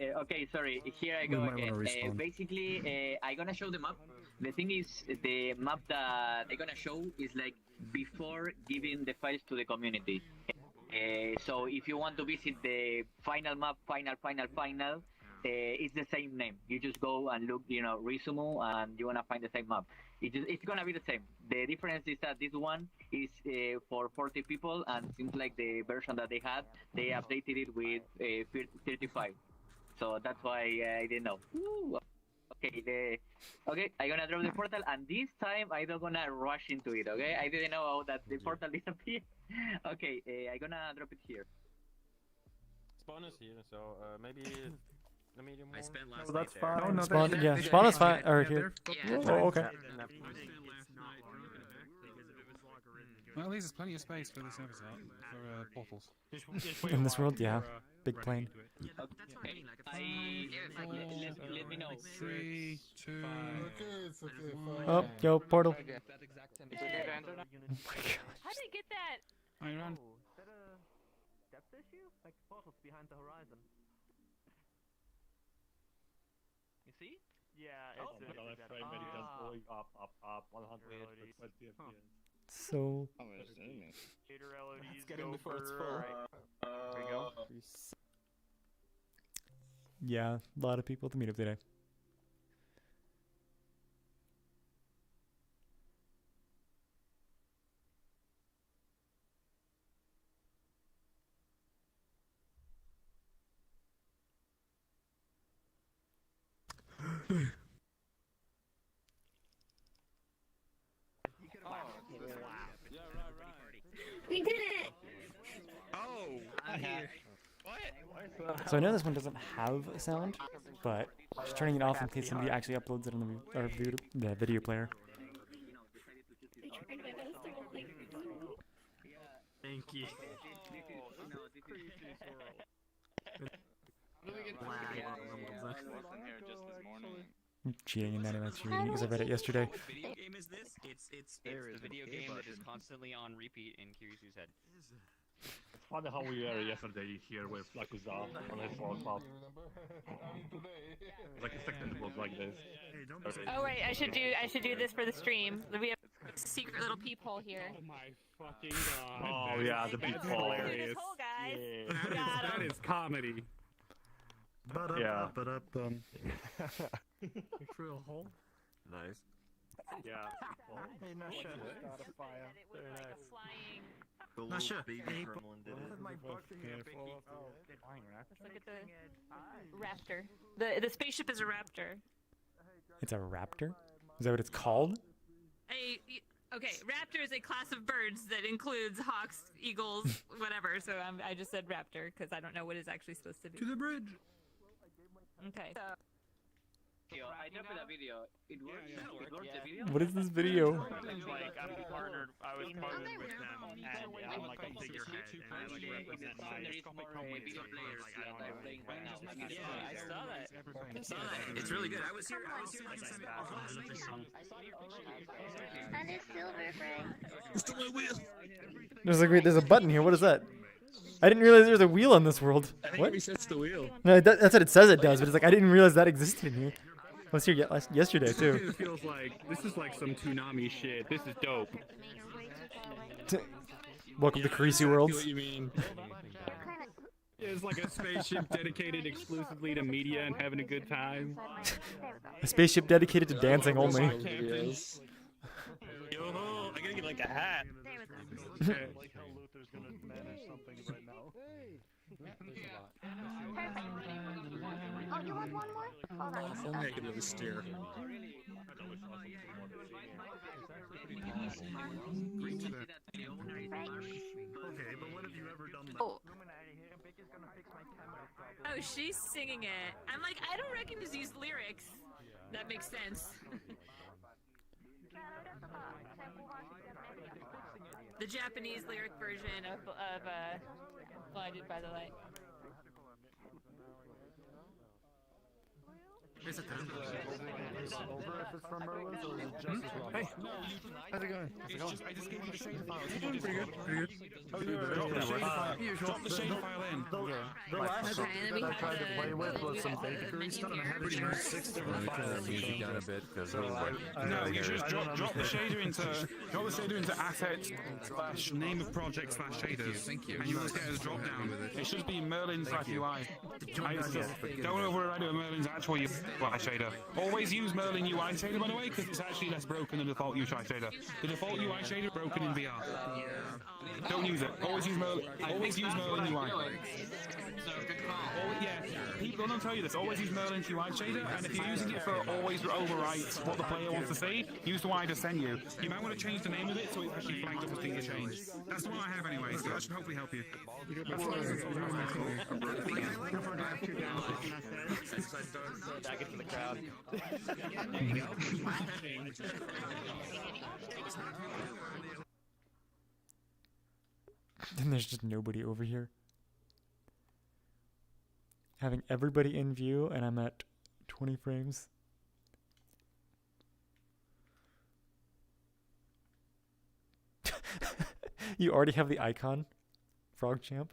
Okay, sorry. Here I go again. Basically, I'm gonna show them up. the thing is, the map that they're gonna show is like before giving the files to the community. So if you want to visit the final map, final, it's the same name. You just go and look, resume, and you wanna find the same map. It's gonna be the same. The difference is that this one is for 40 people, and seems like the version that they had, they updated it with 35. So that's why I didn't know. Woo! Okay, I'm gonna drop the portal, and this time I don't gonna rush into it. Okay, I didn't know that the portal disappeared. Okay, I'm gonna drop it here. Spawn is here, so maybe the medium one. I spent last Oh, night that's there. fine. Oh, no, spawn, yeah, spawn is fine. Or here. Oh, okay. Well, at least there's plenty of space for the service art, for portals. In this world, yeah. Big plane. Okay, let me know. 3, 2, Oh, yo, portal. Oh my god. How did I get that? I ran. Is that a depth issue? Like portals behind the horizon. You see? Yeah, it's frame rate is going up, 120 FPS. So. Let's get in before it's full. There we go. Yeah, a lot of people at the meetup today. We did it! Oh, I'm here. What? So I know this one doesn't have a sound, but just turning it off in case somebody actually uploads it on the video player. Thank you. I'm cheating in that that's cheating because I read it yesterday. What video game is this? It's the video game that is constantly on repeat in Kiryu's head. It's funny how we were yesterday here with Yakuza on his world map. Like a second was like this. Oh wait, I should do this for the stream. We have a secret little peephole here. Oh my fucking god. Oh yeah, the big hole. This hole, guys. Yeah. That is comedy. Yeah. Through a hole? Nice. Yeah. Hey, Nasha. Start a fire. Very nice. The Nasha, little baby hey, gremlin did it. Let's look at the raptor. The spaceship is a raptor. It's a raptor? Is that what it's called? Okay, raptor is a class of birds that includes hawks, eagles, whatever. So I just said raptor because I don't know what it's actually supposed to be. To the bridge! Okay. I dropped a video. It works. It works. The video. What is this video? It's like I was partnered with them, and I'm like a figurehead, and I like represent I saw that. It's really good. I was here last night. And it's silver, Frank. It's the little wheel! There's like, wait, there's a button here. What is that? I didn't realize there was a wheel on this world. I think What? it resets the wheel. No, that's what it says it does, but it's like I didn't realize that existed in here. I was here yesterday too. This feels like this is like some Toonami shit. This is dope. Welcome to Creasy I see Worlds. what you mean. It's like a spaceship dedicated exclusively to media and having a good time. A spaceship dedicated to dancing only. Yo, I gotta get like a hat. Like how Luther's gonna manage something right now. Oh, you want one more? Hold on. I'll make another steer. Okay, but what have you ever done? Oh. Oh, she's singing it. I'm like, I don't recognize these lyrics. That makes sense. The Japanese lyric version of Blinded by the Light. Is it Over if it's from Merlin's, or is it just Hey, how's it going? I just gave you the same file. Pretty good, pretty good. Drop the shade file in. The last song that I tried to play with was some bakery stuff, and I had to use 6 different files. Music down a bit because No, you just drop the shader into asset / name of project / shaders. Thank you. And you will get a drop down. It should be Merlin / UI. Don't override it with Merlin's actual UI shader. Always use Merlin UI shader, by the way, because it's actually less broken than the default UI shader. The default UI shader is broken in VR. Don't use it. Always use Merlin UI. People don't tell you this. Always use Merlin UI shader, and if you're using it for always overwrite what the player wants to see, use the one I just sent you. You might want to change the name of it so it's actually flagged up as being a change. That's the one I have anyway, so that should hopefully help you. Back into the crowd. And there's just nobody over here. Having everybody in view, and I'm at 20 frames. You already have the icon, Frog Champ?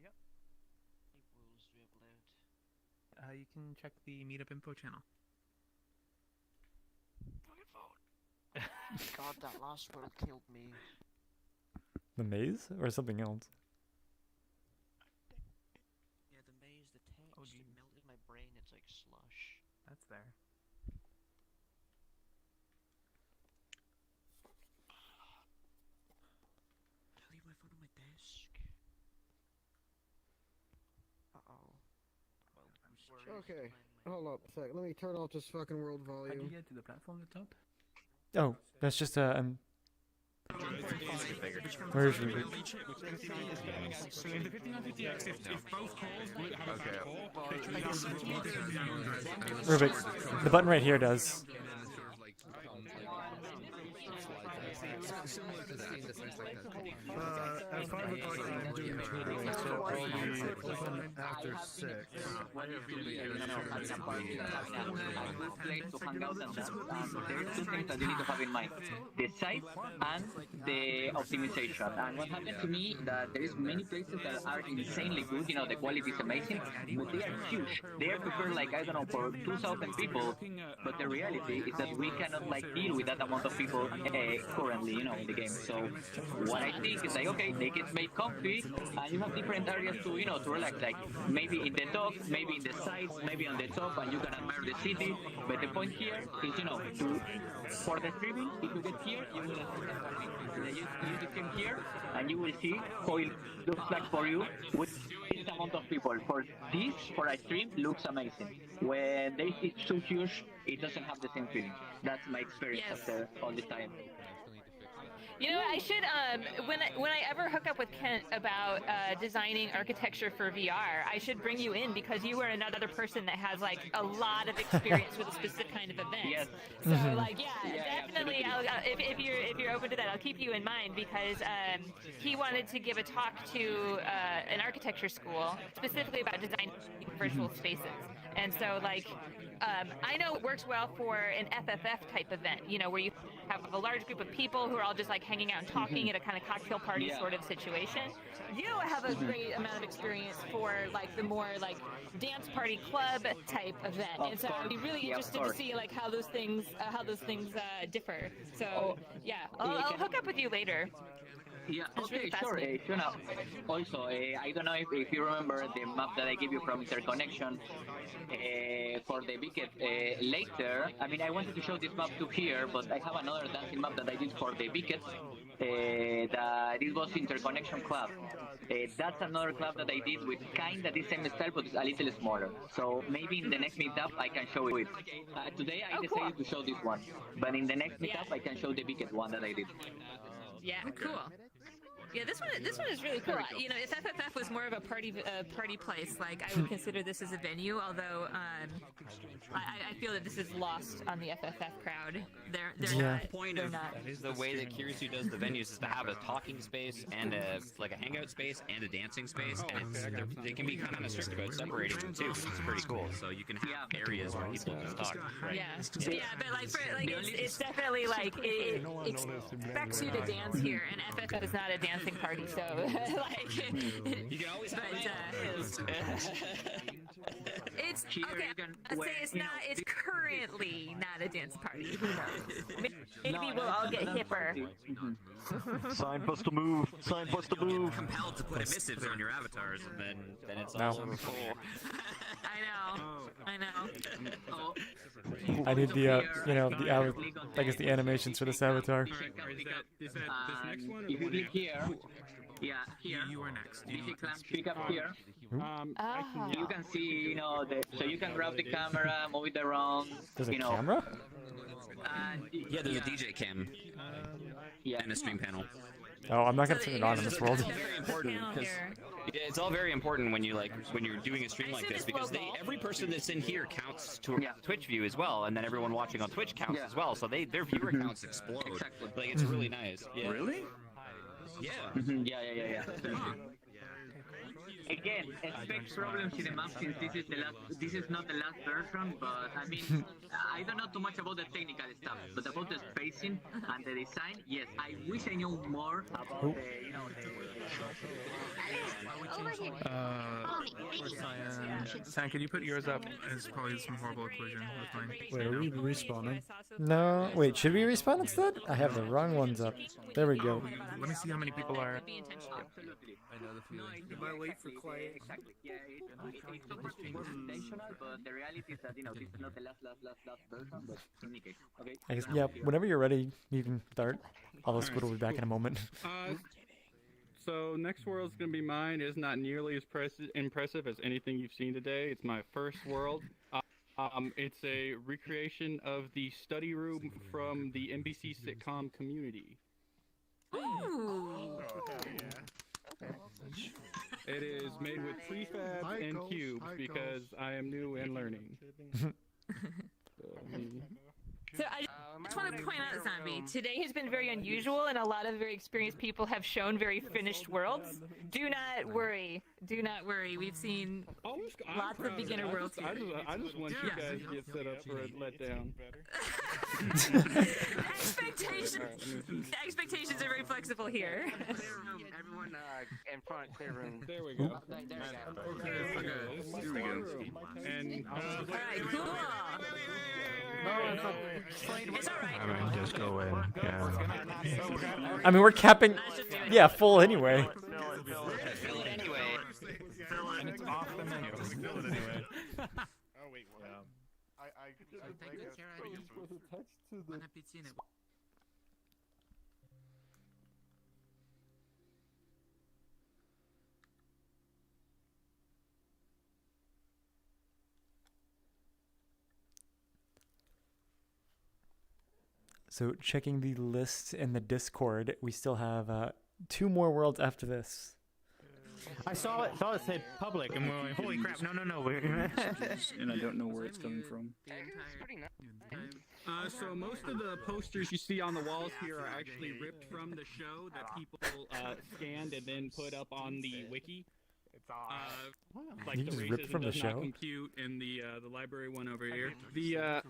Yep. You can check the Meetup info channel. God, that last word killed me. The maze? Or something else? Yeah, the maze, the text, it melted my brain, it's like slush. That's there. Did I leave my phone on my desk? Uh-oh. Well, Okay, hold up a sec. Let me turn off this fucking world volume. How do you get to the platform at the top? Oh, that's just where is Rubik? So in the 5950X, if both cores have a back core, Rubik, the button right here does. At 5 o'clock I'm doing tutoring, so I'll be open after 6. To hang out and that. There are two things that you need to have in mind: the size and the optimization. And what happened to me that there is many places that are insanely good. You know, the quality is amazing, but they are huge. They are prepared, like, I don't know, for 2,000 people. But the reality is that we cannot like deal with that amount of people currently, you know, in the game. So what I think is like, okay, they get made comfy, and you have different areas to, you know, to relax. Like maybe in the top, maybe in the sides, maybe on the top, and you can admire the city. But the point here is, you know, for the streaming, if you get here, you will you came here, and you will see how it looks like for you with this amount of people. For this, for a stream, looks amazing. When they see so huge, it doesn't have the same feeling. That's my experience after all this time. You know, I should, when I ever hook up with Kent about designing architecture for VR, I should bring you in because you are another person that has like a lot of experience with a specific kind of event. Yes. So like, definitely. If you're open to that, I'll keep you in mind because he wanted to give a talk to an architecture school specifically about designing virtual spaces. And so like, I know it works well for an FFF type event, you know, where you have a large group of people who are all just like hanging out and talking at a kind of cocktail party sort of situation. You have a great amount of experience for like the more like dance party club type event, and so I'd be really interested to see like how those things differ. So I'll hook up with you later. Yeah, That's okay, really sure. You know, also, I don't know if you remember the map that I gave you from Interconnection for the Wicked later. I mean, I wanted to show this map to here, but I have another dancing map that I did for the Wicked. That it was Interconnection Club. That's another club that I did with kind of the same style, but it's a little smaller. So maybe in the next meetup I can show it. Today I decided to show this one, but in the next meetup I can show the Wicked one that I did. Yeah, cool. Yeah, this one is really cool. You know, if FFF was more of a party place, like I would consider this as a venue. Although I feel that this is lost on the FFF crowd. They're not. The point They're of not. the way that Kirisu does the venues is to have a talking space and a hangout space and a dancing space, and they can be kind of strict about separating them too, which is pretty cool. So you can have areas where people just talk. Yeah, yeah, but it's definitely like it expects you to dance here, and FFF is not a dancing party, so like you can always have it's okay. I'd say it's not. It's currently not a dance party. Who knows? Maybe we'll all get hipper. Signpost to move. Signpost to move. Compelled to put emissives on your avatars, and then it's No. all over full. I know. I need the I guess the animations for this avatar. Is that this next one? Or If you click here, here. You are next. If you click up here, you can see, so you can grab the camera, move it around. There's a camera? Yeah, there's a DJ cam and a stream panel. Oh, I'm not gonna turn it on in this world. It's very important because it's all very important when you're doing a stream like this, because every person that's in here counts to Twitch view as well, and then everyone watching on Twitch counts as well. So their viewer counts explode. Exactly. Like it's really nice. Yeah. Really? Yeah. Yeah. Again, expect problems in the map since this is not the last version, but I mean, I don't know too much about the technical stuff, but about the spacing and the design, yes, I wish I knew more about Cyan, could you put yours up? It's probably some horrible occlusion with mine. Wait, are we respawning? No, wait, should we respawn instead? I have the wrong ones up. There we go. Let me see how many people are. I know the feeling. Am I late for Clay? Exactly. Yeah, it's intentional, but the reality is that this is not the last version, but in any case, okay. I guess, yeah, whenever you're ready, you can start. Although Squid will be back in a moment. So next world's gonna be mine. It's not nearly as impressive as anything you've seen today. It's my first world. It's a recreation of the study room from the NBC sitcom Community. Ooh. It is made with prefab and cubes because I am new and learning. So I just want to point out, Zombie, today has been very unusual, and a lot of very experienced people have shown very finished worlds. Do not worry. Do not worry. We've seen lots of beginner worlds here. I just want you guys to get set up for a letdown. Expectations are very flexible here. Everyone in front, clear room. There we go. Here we go. And Alright, cool. It's alright. I mean, just go in. Yeah. I mean, we're capping, yeah, full anyway. Fill it anyway. And it's off the menu. Fill it anyway. Oh wait, So checking the list in the Discord, we still have 2 more worlds after this. I saw it say public, and we're like, holy crap, no. And I don't know where it's coming from. So most of the posters you see on the walls here are actually ripped from the show that people scanned and then put up on the wiki. Like You the just racism ripped from the does not show? compute in the library one over here. The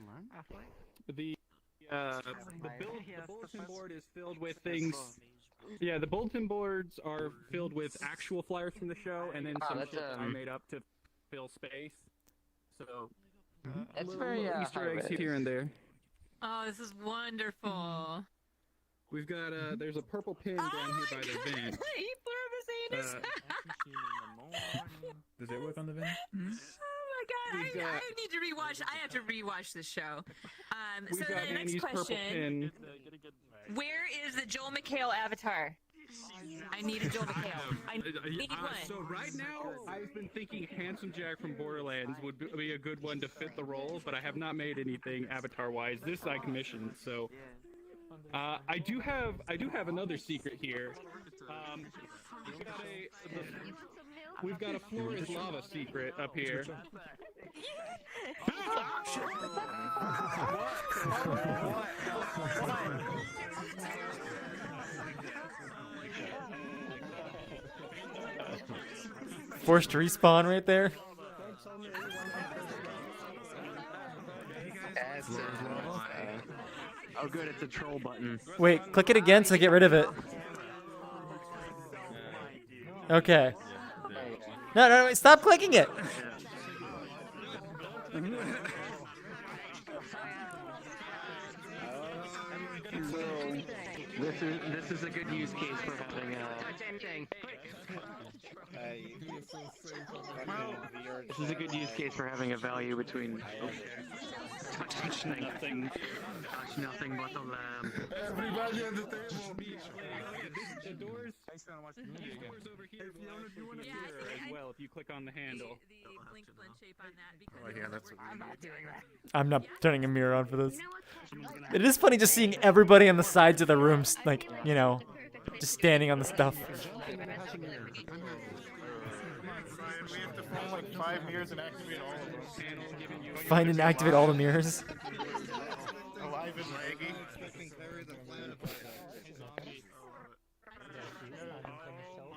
bulletin board is filled with things. Yeah, the bulletin boards are filled with actual flyers from the show, and then some shit that I made up to fill space. So, That's little very Easter eggs here and there. Oh, this is wonderful. We've got there's a purple pin down here by the vent. Does it work on the vent? Oh my god, I need to rewatch. I have to rewatch this show. So We've got the next Annie's purple question: pin. where is the Joel McHale avatar? I need a Joel McHale. I need one. So right now, I've been thinking Handsome Jack from Borderlands would be a good one to fit the role, but I have not made anything avatar-wise. This I commissioned, so I do have another secret here. We've got a floor is lava secret up here. Forced respawn right there. Oh, good, it's a troll button. Wait, click it again to get rid of it. Okay. No, wait, stop clicking it. This is a good use case for having this is a good use case for having a value between touch nothing but the lamb. Everybody on the table. The doors over here as well. If you click on the handle. Oh yeah, that's what I'm not doing that. I'm not turning a mirror on for this. It is funny just seeing everybody on the sides of the rooms, like, you know, just standing on the stuff. We have to find like 5 mirrors and activate all of them. Find and activate all the mirrors. Alive and laggy.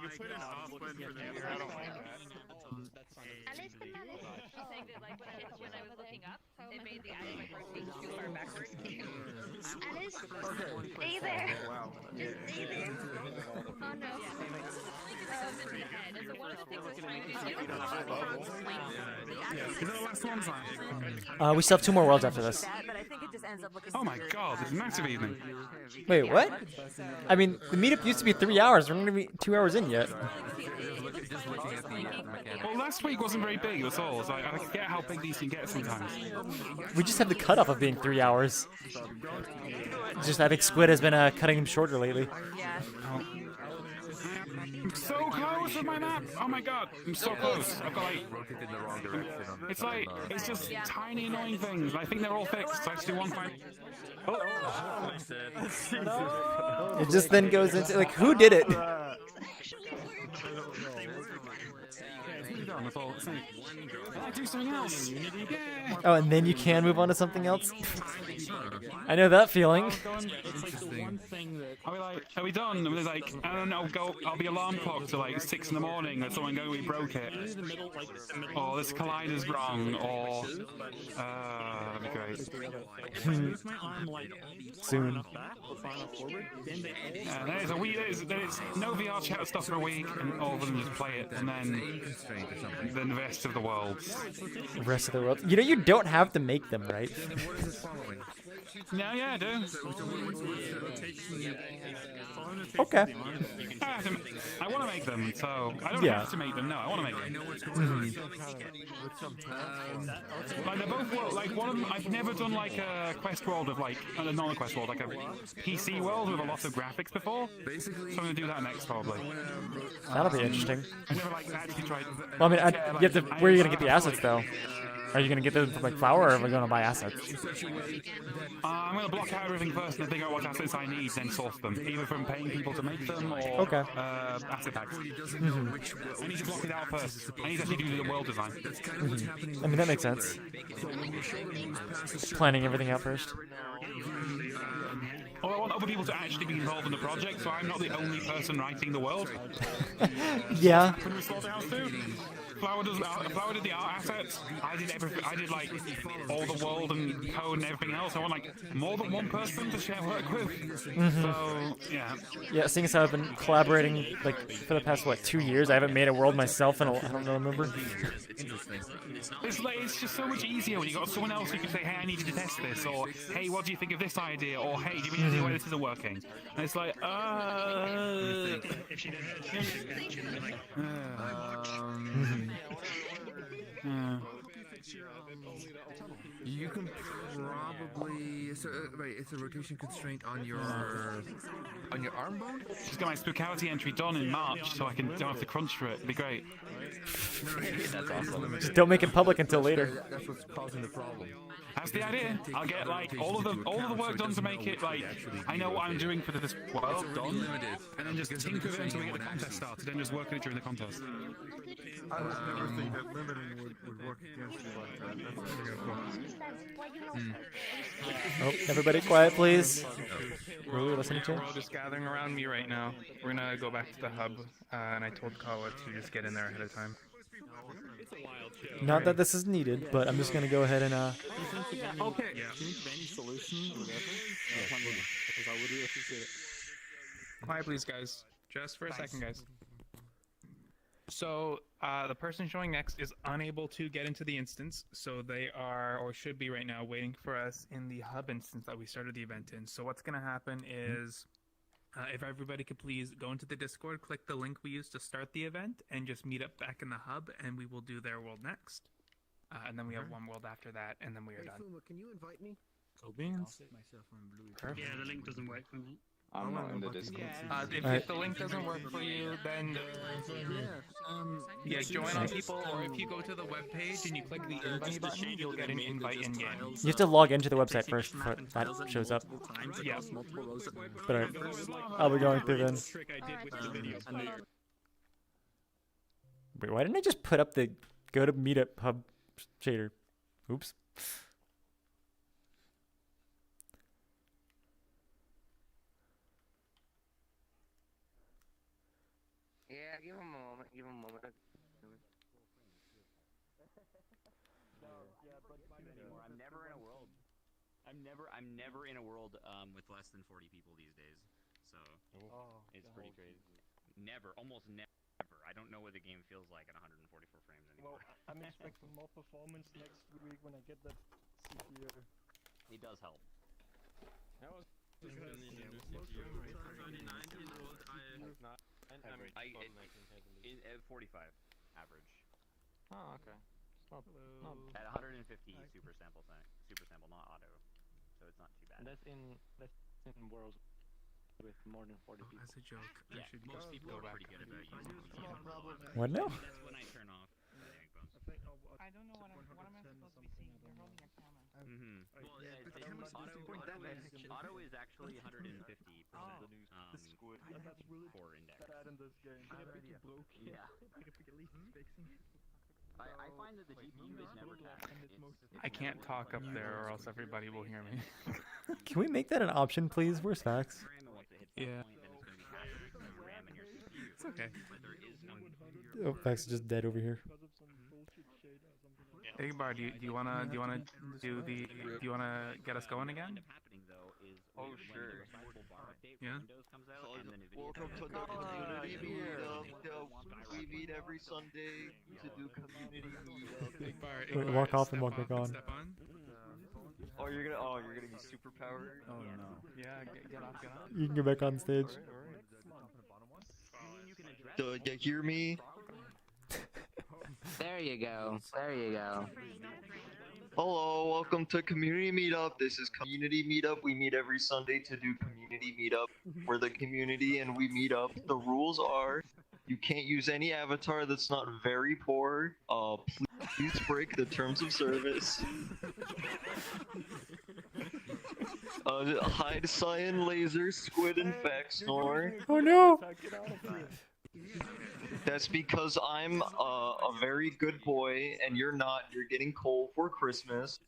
You put an off button for the mirror, I don't like that. She's saying that, like, when I was looking up, it made the eyes like rotate too far backwards. Alice, stay there. Wow. Stay there. Oh no. Is that the last one? We still have 2 more worlds after this. Oh my god, it's a massive evening. Wait, what? I mean, the meetup used to be 3 hours. We're not gonna be 2 hours in yet. Well, last week wasn't very big, that's all. So I get how big these can get sometimes. We just have the cutoff of being 3 hours. Just I think Squid has been cutting them shorter lately. Yeah. I'm so close with my map! Oh my god, I'm so close. I've got like... It's like, it's just tiny annoying things. I think they're all fixed, so I just do one fine... It just then goes into, like, who did it? I do something else. Oh, and then you can move on to something else? I know that feeling. Are we done? And there's like, I don't know, I'll be alarm clock to like 6 in the morning and someone go, we broke it. Or this collider's wrong, or... that'd be great. Soon. There's no VRChat stuff for a week, and all of them just play it, and then the rest of the world. The rest of the world. You know, you don't have to make them, right? No, yeah, I do. Okay. I want to make them, so I don't have to make them. No, I want to make them. Like they're both like one of them. I've never done like a quest world of like not a quest world, like a PC world with a lot of graphics before. So I'm gonna do that next probably. That'll be interesting. I never like actually tried. Well, I mean, you have to. Where are you gonna get the assets though? Are you gonna get them from like Flower, or are we gonna buy assets? I'm gonna block out everything first and figure out what assets I need, then source them, either from paying people to make them or asset packs. I need to block it out first. I need to actually do the world design. I mean, that makes sense. Planning everything out first. Oh, I want other people to actually be involved in the project, so I'm not the only person writing the world. Yeah. From the slaughterhouse too. Flower did the art assets. I did everything. I did like all the world and code and everything else. I want like more than one person to share work with. So yeah. Yeah, seeing as how I've been collaborating like for the past 2 years, I haven't made a world myself in I don't remember. It's just so much easier when you got someone else who can say, hey, I need you to test this, or hey, what do you think of this idea, or hey, do you have any idea why this isn't working? And it's like, You can probably right. It's a rotation constraint on your arm bone. Just got my Spookality entry done in March, so I don't have to crunch for it. It'd be great. That's awesome. Just don't make it public until later. That's what's causing the problem. That's the idea. I'll get like all of the work done to make it like I know what I'm doing for this world done, and then just tinker with it until we get the contest started, then just work on it during the contest. I would never think that limiting would work against you like that. That's Oh, everybody quiet, please. Who are we listening to? We're all just gathering around me right now. We're gonna go back to the hub, and I told Kawa to just get in there ahead of time. Not that this is needed, but I'm just gonna go ahead and Okay. Yeah. Do you need any solution or whatever? Because I would really appreciate it. Quiet, please, guys. Just for a second, guys. So, the person showing next is unable to get into the instance, so they are, or should be right now, waiting for us in the hub instance that we started the event in. So what's going to happen is, if everybody could please go into the Discord, click the link we used to start the event, and just meet up back in the hub, and we will do their world next. And then we have one world after that, and then we are done. Can you invite me? Cool beans. Perfect. Yeah, the link doesn't work for me. I'm not in the Discord. If the link doesn't work for you, then join on people, or if you go to the webpage and you click the invite button, you'll get an invite in game. You have to log into the website first before that shows up. Yeah. But alright, I'll be going through then. Wait, why didn't I just put up the go to Meetup hub shader? Oops. Yeah, give him a moment. Give him a moment. I'm never in a world with less than 40 people these days. So it's pretty crazy. Never, almost never. I don't know what the game feels like at 144 frames anymore. Well, I'm expecting more performance next week when I get that CPU. It does help. That was in 45 average. Oh, okay. Not At 150 super sample, not auto, so it's not too bad. That's in worlds with more than 40 people. As a joke, yeah, most people are pretty good about using it. What now? That's when I turn off the egg bumps. I don't know what am I supposed to be seeing? You're holding your camera. Auto is actually 150 for index. Yeah. I find that the GPU is never taxed. I can't talk up there, or else everybody will hear me. Can we make that an option, please? Where's Fax? Yeah. It's okay. Oh, Fax is just dead over here. Hey, Bar, do you wanna get us going again? Oh sure. Yeah. Welcome to the community meetup. We meet every Sunday to do community meetup. Walk off and walk back on. Oh, you're gonna be super powered. Oh no. Yeah, get off. You can go back on stage. Do you hear me? There you go. Hello, welcome to Community Meetup. This is Community Meetup. We meet every Sunday to do Community Meetup. We're the community and we meet up. The rules are you can't use any avatar that's not very poor. Please break the terms of service. Hide CyanLaser, Squid, and Snore. Oh no! That's because I'm a very good boy and you're not. You're getting coal for Christmas.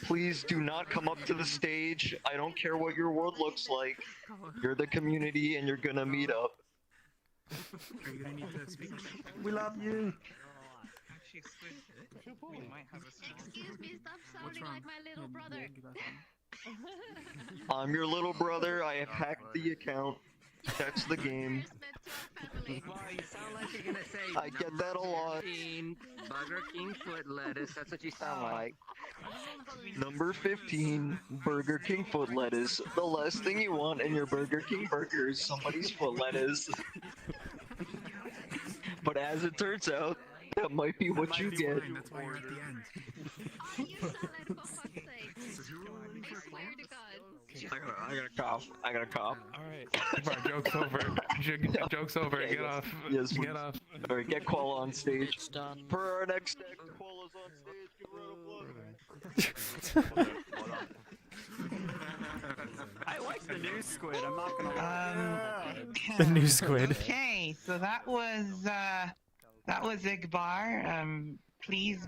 Please do not come up to the stage. I don't care what your world looks like. You're the community and you're gonna meet up. Are you gonna need to speak? We love you. Excuse me, stop sounding like my little brother. I'm your little brother. I have hacked the account. That's the game. Well, you sound like you're gonna say I get that a lot. Burger King foot lettuce. That's what you sound like. Number 15, Burger King foot lettuce. The last thing you want in your Burger King burger is somebody's foot lettuce. But as it turns out, that might be what you get. That's why you're at the end. I got a cough. Alright. Joke's over. Joke's over. Okay, Get off. Yes, Get off. Alright, get Koala on stage. For our next deck, Koala's on stage. Give her a round of applause. I like the new squid. I'm not gonna lie. The new squid. Okay, so that was Igbar. Please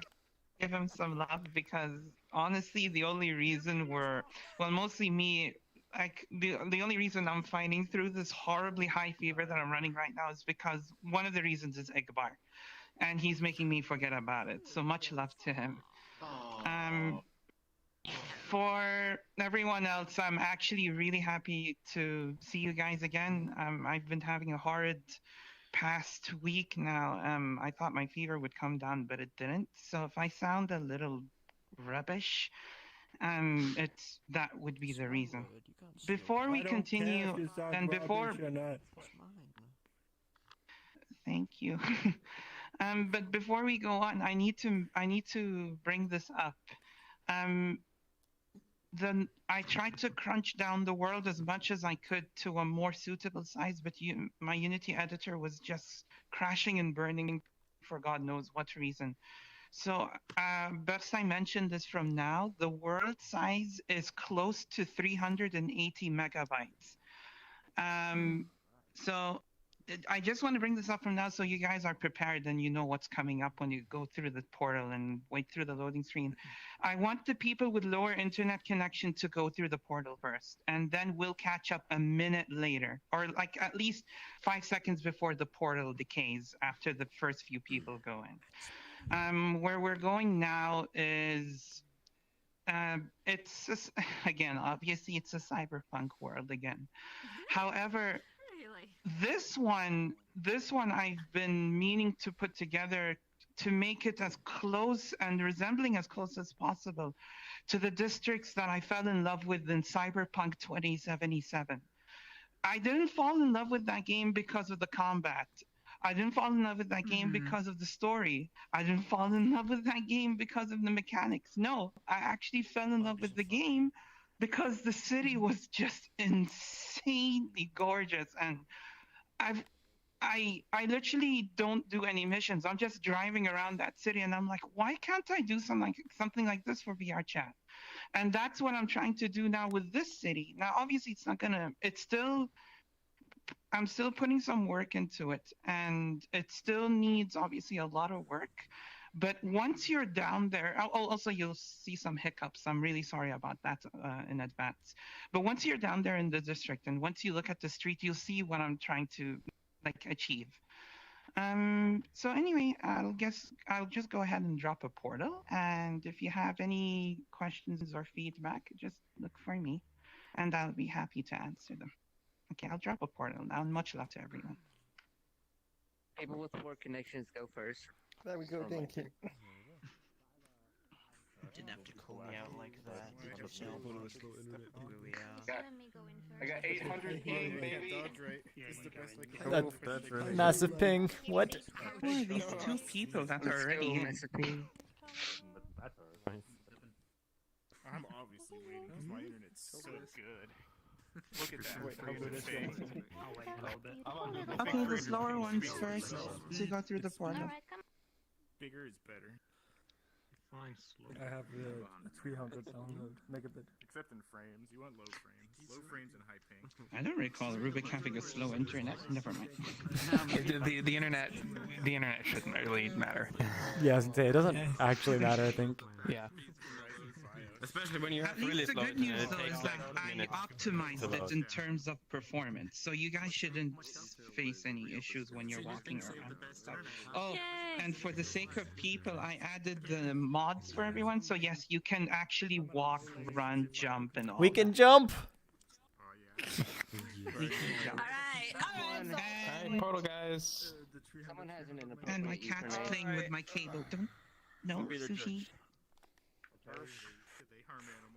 give him some love because honestly, the only reason mostly me, like the only reason I'm fighting through this horribly high fever that I'm running right now is because one of the reasons is Igbar, and he's making me forget about it. So much love to him. For everyone else, I'm actually really happy to see you guys again. I've been having a horrid past week now. I thought my fever would come down, but it didn't. So if I sound a little rubbish, that would be the reason. Before we continue, and before, thank you. But before we go on, I need to bring this up. I tried to crunch down the world as much as I could to a more suitable size, but my Unity editor was just crashing and burning for God knows what reason. So best I mention this from now, the world size is close to 380 megabytes. So I just want to bring this up from now so you guys are prepared and you know what's coming up when you go through the portal and wait through the loading screen. I want the people with lower internet connection to go through the portal first, and then we'll catch up a minute later, or like at least 5 seconds before the portal decays after the first few people go in. Where we're going now is, again, obviously it's a cyberpunk world again. However, this one I've been meaning to put together to make it as close and resembling as close as possible to the districts that I fell in love with in Cyberpunk 2077. I didn't fall in love with that game because of the combat. I didn't fall in love with that game because of the story. I didn't fall in love with that game because of the mechanics. No, I actually fell in love with the game because the city was just insanely gorgeous, and I literally don't do any missions. I'm just driving around that city, and I'm like, why can't I do something like this for VRChat? And that's what I'm trying to do now with this city. Now, obviously, I'm still putting some work into it, and it still needs obviously a lot of work. But once you're down there, also you'll see some hiccups. I'm really sorry about that in advance. But once you're down there in the district, and once you look at the street, you'll see what I'm trying to achieve. So anyway, I'll just go ahead and drop a portal. And if you have any questions or feedback, just look for me, and I'll be happy to answer them. Okay, I'll drop a portal now. Much love to everyone. People with poor connections go first. There we go, thank you. Didn't have to call me out like that. I got 800 ping, baby. That massive ping. What? Who are these two people that are already in? I'm obviously waiting because my internet's so good. Look at that. Okay, the slower ones first to go through the portal. Bigger is better. Fine, slow. I have the 300 download megabit. Except in frames. You want low frames. Low frames and high ping. I don't recall Rubik having a slow internet. Never mind. the internet shouldn't really matter. Yeah, I was gonna say, it doesn't actually matter, I think. Yeah. Especially when you have At really least the slow good news internet, though it is takes that like I minutes. optimized it in terms of performance, so you guys shouldn't face any issues when you're walking around and stuff. Oh, and for the sake of people, I added the mods for everyone, so yes, you can actually walk, run, jump, and all. We can jump! We can jump. Alright, portal guys. Someone has an And my cat's playing with my cable. No, Sushi.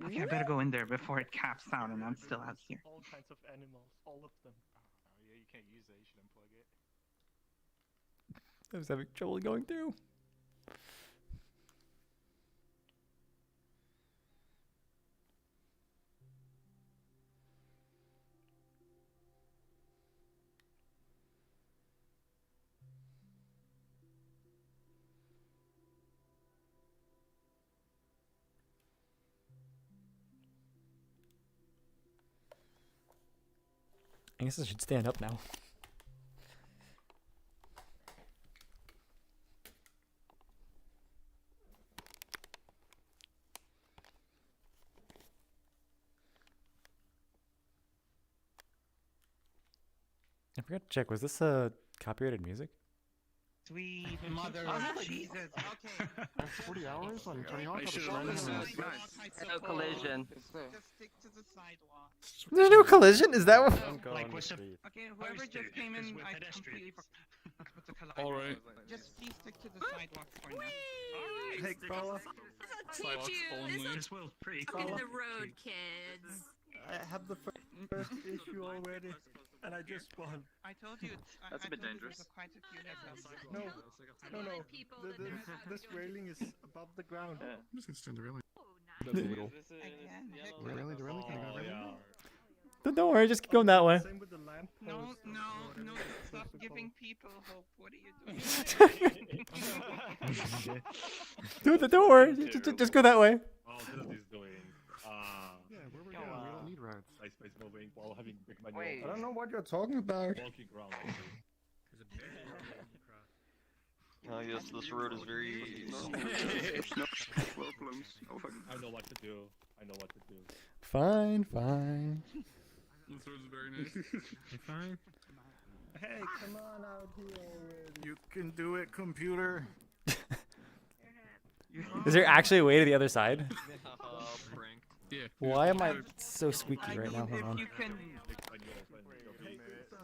Okay, I better go in there before it caps out and I'm still out here. All kinds of animals, all of them. Oh yeah, you can't use that. You should unplug it. I was having trouble going through. I guess I should stand up now. I forgot to check. Was this copyrighted music? Sweet mother Oh, of really? Jesus. Okay. 40 hours on Tony Hawk? No collision. Just stick to the sidewalk. There's no collision? Is that what? Okay, whoever just came in, I completely forgot the collider. All right. Just please stick to the sidewalk for now. Hey, Carla. Sidewalks only. Welcome to the road, kids. I have the first issue already, and I just won. I told you. That's a bit dangerous. Quite a few heads up. No. This railing is above the ground. I'm just gonna stand the railing. That's a little. Again. Really? The railing? Can I go railing? Don't worry, just keep going that way. Same with the lamp No, post. stop giving people hope. What are you doing? Don't worry, just go that way. Oh, this is doing. Yeah, where we're going. We don't need roads. Space moving while having big manual. I don't know what you're talking about. Walking around. Yes, this road is very. I know what to do. I know what to do. Fine. This road's very nice. You fine? Hey, come on out here already. You can do it, computer. Is there actually a way to the other side? Yeah. Why am I so squeaky right now? Hold on. You can. A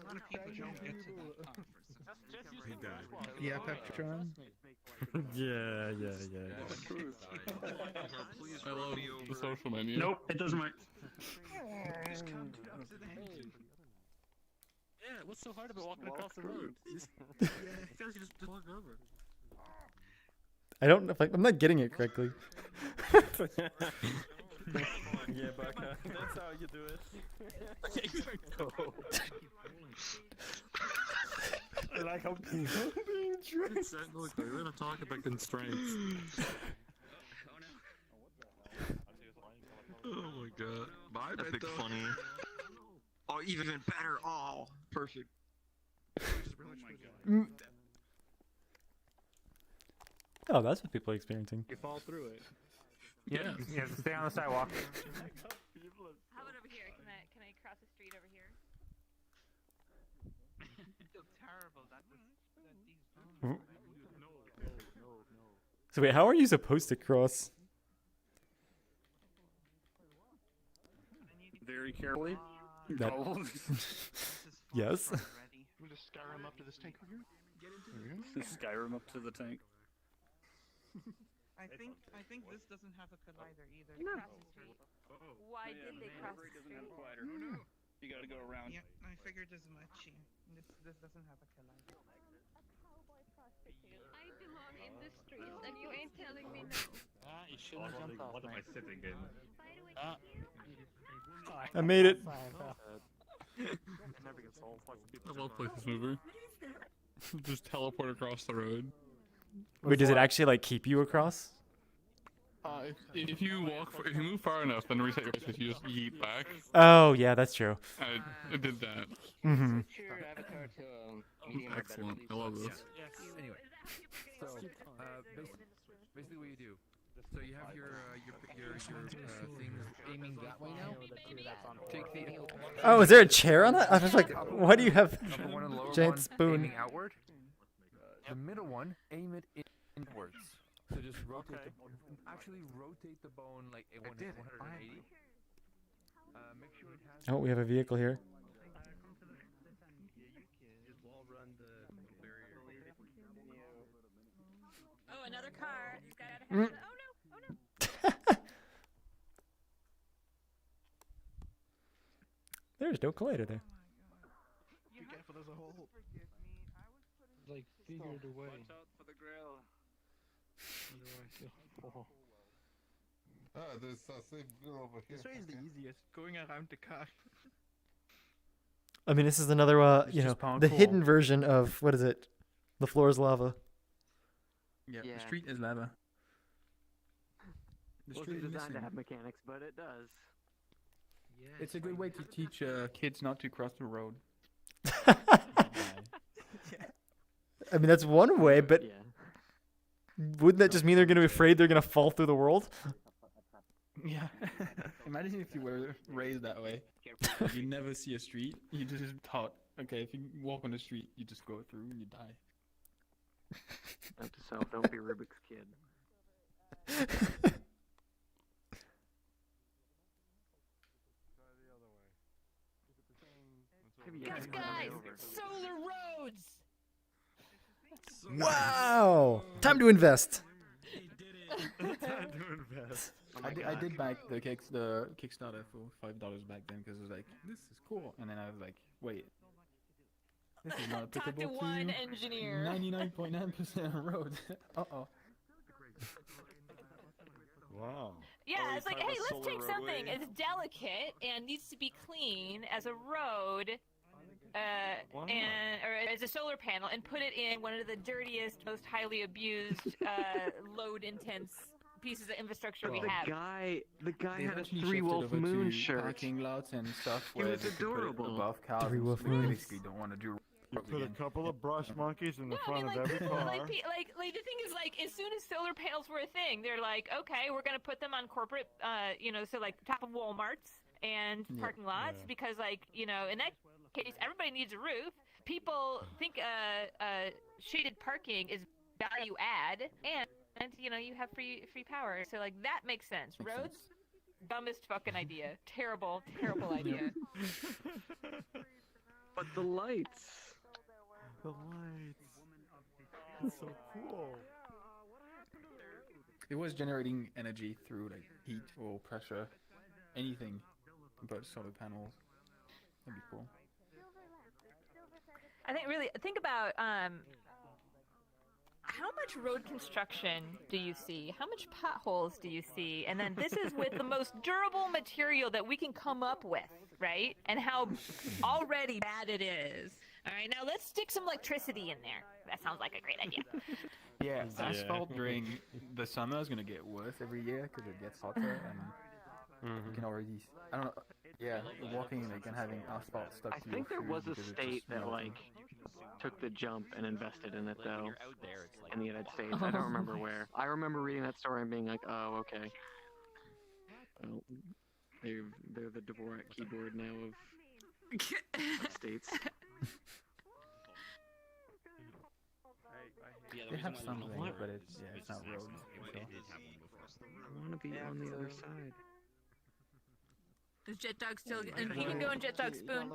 lot of people don't get to that part. Yeah, Peptron. Yeah. I love the social menu. Nope, it doesn't work. Yeah, what's so hard about walking across the road? Just walk over. I don't know if I'm not getting it correctly. Yeah, Baka, that's how you do it. I like how people being tricked. Look, we're gonna talk about constraints. Oh my god. Bye, Epic Beto. funny. Oh, even better. Oh, perfect. Oh, that's what people are experiencing. You fall through it. Yeah. Yeah, stay on the sidewalk. How about over here? Can I cross the street over here? So terrible. So wait, how are you supposed to cross? Very carefully. That- Yes. We'll just Skyrim up to this tank over here. Skyrim up to the tank. I think this doesn't have a collider either. Cross the street. Why did they cross the street? You gotta go around. Yeah, I figured as much. Yeah. This doesn't have a collider. I belong in the streets, and you ain't telling me no. You shouldn't jump off, What am I sitting in? I made it. I love Play This Mover. Just teleport across the road. Wait, does it actually like keep you across? If you move far enough, then reset your space. You just yeet back. Oh yeah, that's true. I did that. Mm-hmm. Switch your avatar to medium or better, Excellent. please. I love this. Anyway, so basically what you do. So you have your thing aiming that way now. Take the Oh, is there a chair on that? I was like, why do you have upper one and lower giant one spoon? aiming outward. The middle one, aim it inwards. So just rotate actually rotate the bone like 180. Make sure it has. Oh, we have a vehicle here. Oh, another car. This guy had a Mm. Oh no! There's no collider there. Be careful, there's a hole. Like, figured a way. Watch out for the grill. There's a safe grill over here. This way is the easiest, going around the car. I mean, this is another, It's you know, just pound the cool. hidden version of what is it? The floor is lava. Yeah, Yeah. the street is lava. The Wasn't street is designed to missing. have mechanics, but it does. It's a good way to teach kids not to cross the road. I mean, that's one way, but wouldn't that just mean they're going to be afraid they're going to fall through the world? Yeah. Imagine if you were raised that way. You never see a street. You just taught, okay, if you walk on the street, you just go through and you die. Note to self, don't be Rubik's Kid. Guys, solar roads. Wow! Time to invest. I did back the Kickstarter for $5 back then because it was like, this is cool, and then I was like, wait, this is not applicable Talk to one engineer. 99.9% of roads. Uh-oh. Wow. Yeah, it's like, hey, let's take something as delicate and needs to be clean as a road, or as a solar panel, and put it in one of the dirtiest, most highly abused, load-intense pieces of infrastructure we have. The guy They had a eventually three-wolf shifted over moon to shirt. parking lots and stuff He where was they could put it adorable. above cars. Three-wolf They moons. basically don't want to do. You put a couple of brush monkeys in the front of every car. Like the thing is, like, as soon as solar panels were a thing, they're like, okay, we're gonna put them on corporate, so like top of Walmarts and parking lots because, like, in that case, everybody needs a roof. People think shaded parking is value add, and you have free power, so like that makes sense. Roads, dumbest fucking idea. Terrible idea. But the lights. The lights. That's so cool. It was generating energy through like heat or pressure, anything but solar panels. That'd be cool. I think about how much road construction do you see? How much potholes do you see? And then this is with the most durable material that we can come up with, right? And how already bad it is. All right, now let's stick some electricity in there. That sounds like a great idea. Yeah, asphalt during the summer is gonna get worse every year because it gets hotter, and you can already. I don't know. Yeah, walking like and having asphalt stuck I to think your there shoe was a because it's state just that melting. took the jump and invested in it though. In the United States, I don't remember where. I remember reading that story and being like, oh, okay. Well, they're the Dvorak keyboard now of states. They have something, but it's not roads. So. I want to be on the other side. Is Jet Dog still? You can go in Jet Dog Spoon.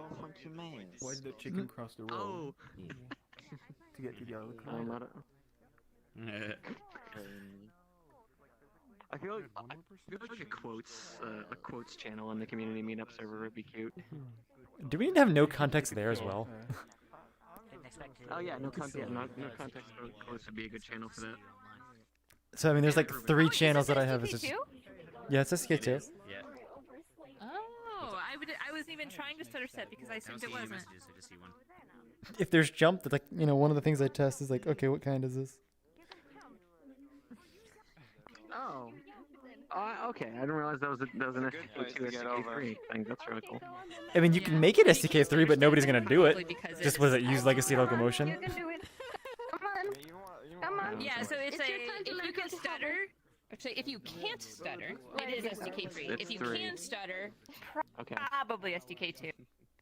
Why did the chicken cross the road? Oh. To get to the other car. I feel like a quotes channel on the community meetup server would be cute. Do we need to have no context there as well? Oh yeah, no context. No context quotes would be a good channel for that. So I mean, there's like 3 channels that I have. SDK2? Yeah, it's SDK2. Yeah. Oh, I wasn't even trying to stutter step because I assumed it wasn't. If there's jump, like one of the things I test is like, okay, what kind is this? Oh. Okay, I didn't realize that was an SDK2 SDK3 thing. That's really cool. I mean, you can make it SDK3, but nobody's gonna do it. Just was it use legacy locomotion? You can do it. Come on. Yeah, so it's your a time to if learn you how can to stutter. Actually, if you can't stutter, it is SDK3. It's If you 3. can stutter, Okay. probably SDK2.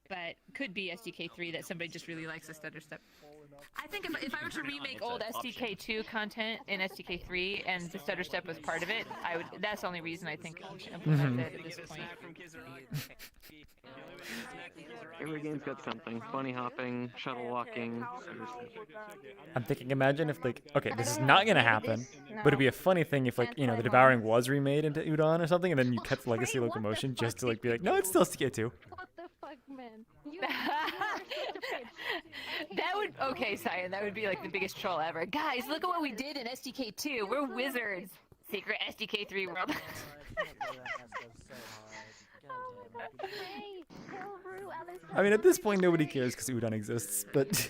But could be SDK3 that somebody just really likes the stutter step. I think if I were to remake old SDK2 content in SDK3 and the stutter step was part of it, I would. That's the only reason I think I should implement it at this point. Every game's got something. Bunny hopping, shuttle walking, stutter step. I'm thinking, imagine if like, okay, this is not gonna happen, but it'd be a funny thing if like, the Devouring was remade into Udon or something, and then you kept legacy locomotion just to like be like, no, it's still SDK2. What the fuck, man? That would okay, Cyan. That would be like the biggest troll ever. Guys, look at what we did in SDK2. We're wizards. Secret SDK3 world. I mean, at this point, nobody cares because Udon exists, but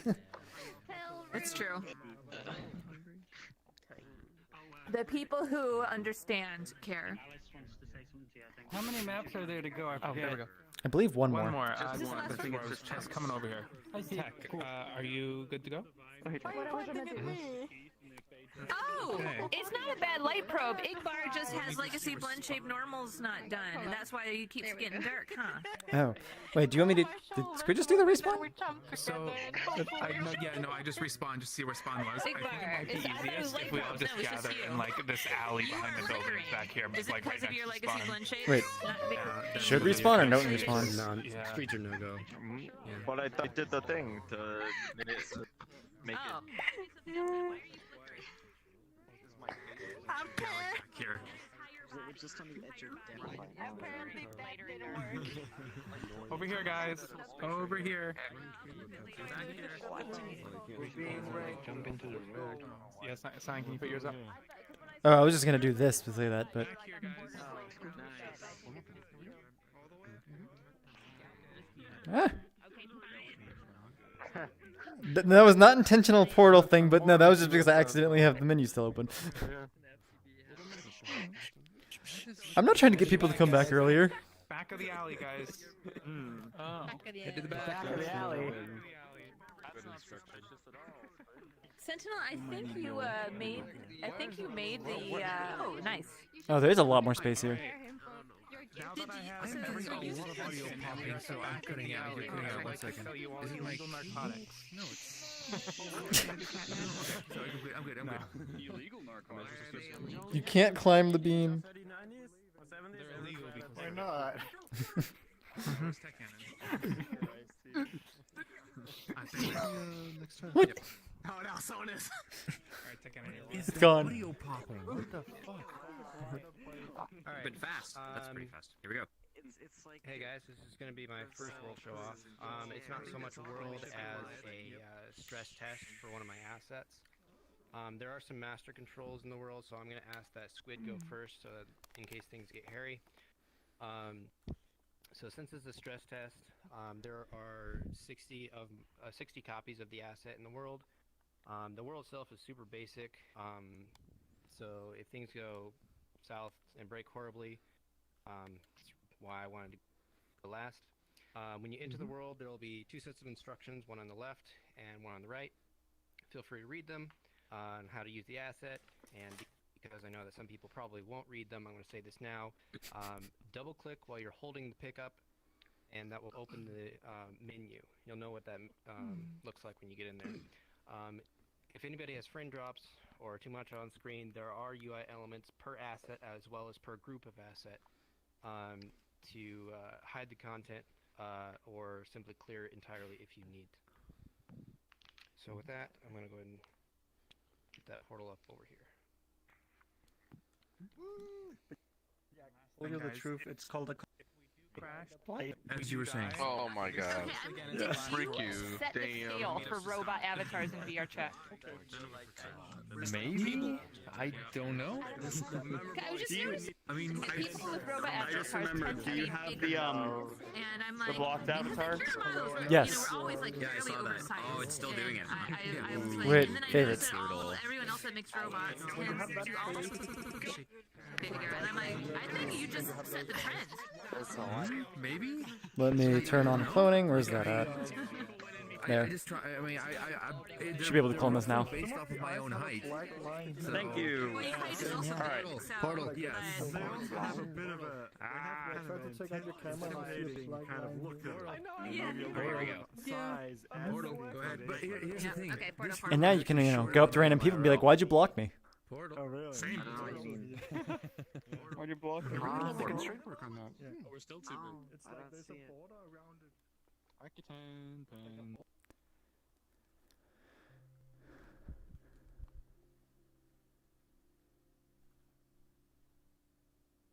It's true. The people who understand care. How many maps are there to go? I forget. Oh, there we go. I believe one One more. more. Just One. last The thing one? was just coming over here. Tech, are you good to go? Oh, it's not a bad light probe. Igbar just has legacy blend shape normals not done, and that's why he keeps getting dark, huh? Oh, wait. Do you want me to? Did Squid just do the respawn? So, I just respawned just to see where spawn was. I think it might be easiest if we all just gather in like this alley behind the buildings back here. Is it Like right because of next your to legacy spawn. blend shape? Wait. Should respawn or don't respawn? No, Yeah. streets are no go. But I did the thing to make Here. Over here, guys. Over here. Jump into the road. Yeah, Sign, can you put yours up? Oh, I was just gonna do this to say that, but ah. That was not intentional portal thing, but no, that was just because I accidentally have the menu still open. I'm not trying to get people to come back earlier. Back of the alley, guys. Oh. Head to the back of the alley. Sentinel, I think you made the. Oh, nice. Oh, there is a lot more space here. Now that I have every audio popping, so I'm cutting out. You're cutting out. 1 second. Is it illegal narcotics? No, it's. I'm good. Illegal narcotics. You can't climb the beam. They're illegal because Why not? What? Oh no, someone is. Alright, tech cannon. It's gone. Audio popping. What the fuck? Alright. But fast. That's pretty fast. Here we go. Hey guys, this is going to be my first world show off. It's not so much a world as a stress test for one of my assets. There are some master controls in the world, so I'm going to ask that Squid go first in case things get hairy. So since it's a stress test, there are 60 copies of the asset in the world. The world itself is super basic, so if things go south and break horribly, that's why I wanted to go last. When you enter the world, there will be 2 sets of instructions, one on the left and one on the right. Feel free to read them on how to use the asset, and because I know that some people probably won't read them, I'm going to say this now. Double click while you're holding the pickup, and that will open the menu. You'll know what that looks like when you get in there. If anybody has frame drops or too much on screen, there are UI elements per asset as well as per group of asset to hide the content or simply clear it entirely if you need. So with that, I'm going to go ahead and get that portal up over here. Tell you the truth, it's called a crash. As you were saying. Oh my god. Freak you. Set the scale for robot avatars in VRChat. Maybe? I don't know. I was just noticing. I mean, People with robot avatars tend to Do you be have big the and I'm like, blocked avatar? Yes. We're always like Yeah, I fairly saw that. oversized. Oh, it's still doing it. I was like, Wait, and then I favorites. noticed that everyone else that makes robots tends to also bigger, and I'm like, I think you just set the trend. maybe? Let me turn on cloning. Where's that at? There. Should be able to clone this now. Based off of my own height. Thank you. Alright. Portal, yes. They also have a bit of a. I tried to check out your camera and see a black line. Yeah. Here we go. Size as Portal, go ahead. But here's the thing. Okay, portal. And now you can, go up to random people and be like, "Why'd you block me?" Portal. Oh really? Same. Why'd you block me? Straight work on that. Yeah. We're still too big. It's like there's a border around it.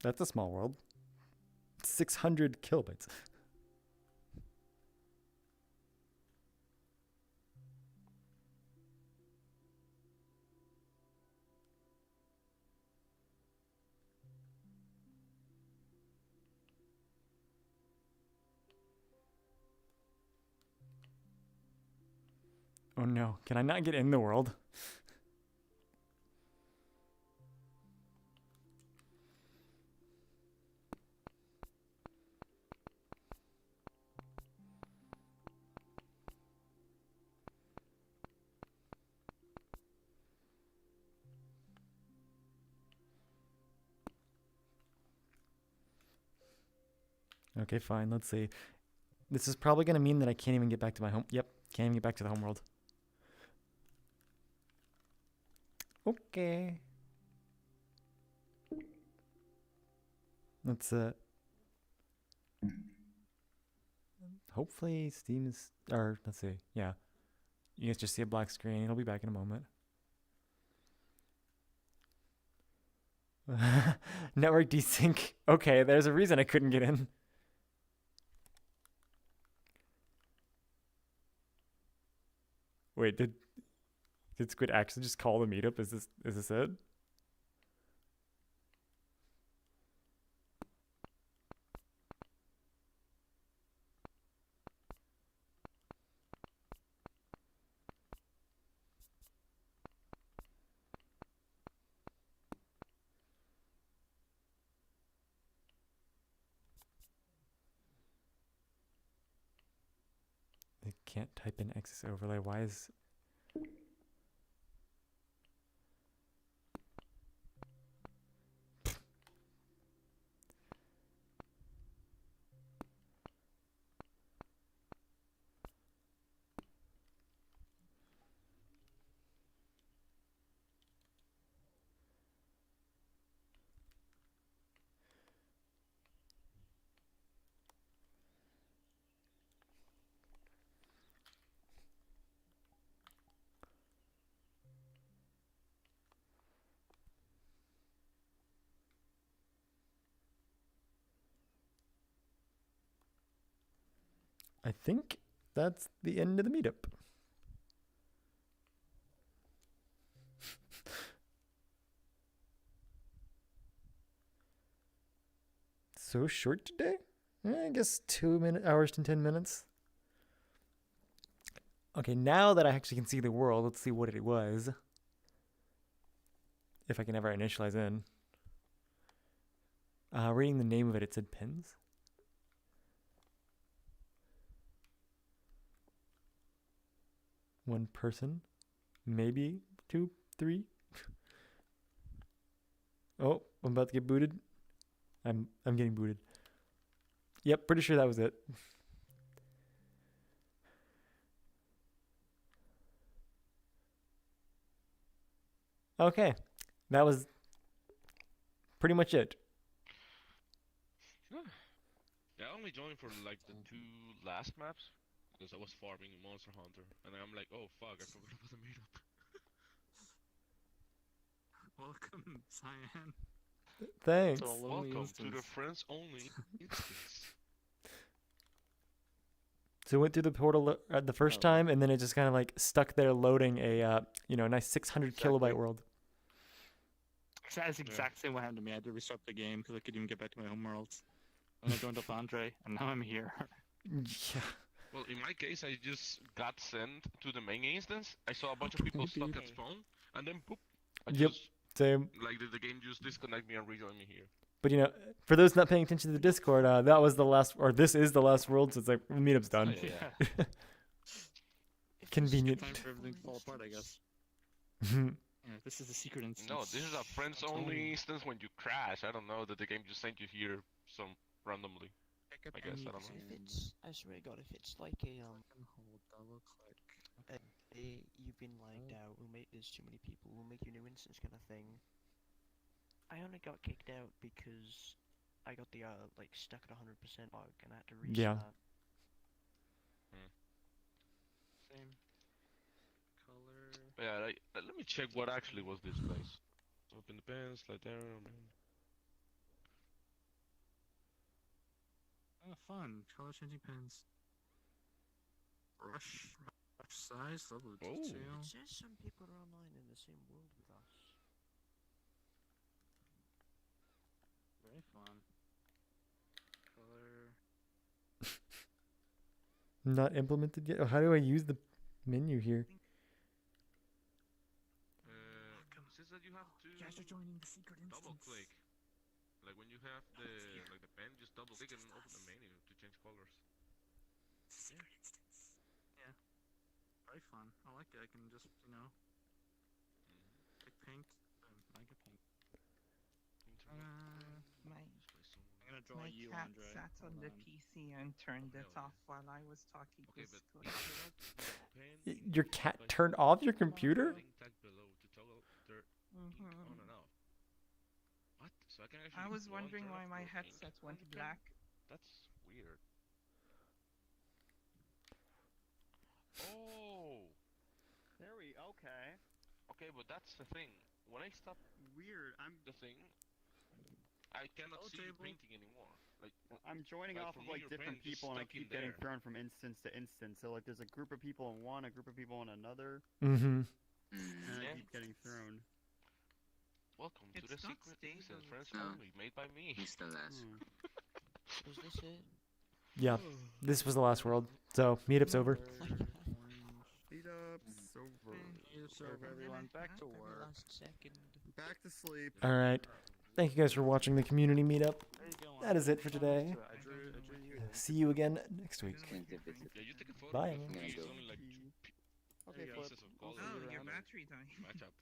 That's a small world. 600 kilobytes. Oh no, can I not get in the world? Okay, fine. Let's see. This is probably going to mean that I can't even get back to my home. Yep, can't even get back to the home world. Okay. Let's hopefully Steam is, or let's see. Yeah. You guys just see a black screen. It'll be back in a moment. Network desync. Okay, there's a reason I couldn't get in. Wait, did Squid actually just call the meetup? Is this it? I can't type in Access overlay. Why is... I think that's the end of the meetup. So short today? I guess 2 hours and 10 minutes. Okay, now that I actually can see the world, let's see what it was. If I can ever initialize in. Reading the name of it, it said pins. One person, maybe 2, 3. Oh, I'm about to get booted. I'm getting booted. Yep, pretty sure that was it. Okay, that was pretty much it. Yeah, I only joined for like the 2 last maps because I was farming Monster Hunter, and I'm like, oh fuck, I forgot about the meetup. Welcome, Cyan. Thanks. Welcome to the friends only instance. So I went through the portal the first time, and then it just kind of like stuck there loading a nice 600 kilobyte world. That's the exact same what happened to me. I had to restart the game because I couldn't even get back to my home worlds. And I joined up Andre, and now I'm here. Yeah. Well, in my case, I just got sent to the main instance. I saw a bunch of people stuck at spawn, and then boop. Same. Like the game just disconnect me and rejoin me here. But for those not paying attention to the Discord, that was the last, or this is the last world, so it's like meetup's done. Yeah. Convenient. Time for everything to fall apart, I guess. Yeah, this is the secret instance. No, this is a friends only instance when you crash. I don't know that the game just sent you here randomly. I guess I don't know. If it's, I swear to God, if it's like a double click. You've been lagged out. There's too many people. We'll make you a new instance kind of thing. I only got kicked out because I got the stuck at 100% bug and I had to restart. Yeah. Same color. Yeah, let me check what actually was this place. Open the pens, slide down. Oh, fun. Color changing pens. Rush size, level 2. It says some people are online in the same world with us. Very fun. Color. Not implemented yet. Oh, how do I use the menu here? Says that you have to You guys are joining the secret instance. double click. Like when you have the pen, just double click and open the menu to change colors. Secret instance. Yeah. Very fun. I like it. I can just, pick pink. I like a pink. I'm gonna gonna draw My you, cat Andre. sat on the PC and turned it off while I was talking to Squid. Your cat turned off your computer? Mhm. What? So I can actually. I was go and wondering turn why off my your headset ink? went You can- black. That's weird. Oh. There we. Okay. Okay, but that's the thing. When I stop Weird. the thing, I cannot see you table. painting anymore. Like I'm joining like, off for of me, like your different paint is people, and I stuck in keep getting there. thrown from instance to instance. So like, there's a group of people in one, a group of people in another, Mm-hmm. and I Yeah. keep getting thrown. Welcome to It's the not secret stable. instance friends No. only made by me. He still is. Was this it? Yeah, this was the last world. So, meetup's over. Meetup's over. It's over, everyone. Back to work. Last second. Back to sleep. All right. Thank you guys for watching the community meetup. That is it for today. See you again next week. Yeah, you take a photo. Bye. But for me, it's only like two Okay, pieces of color. Oh, your battery died. Match up.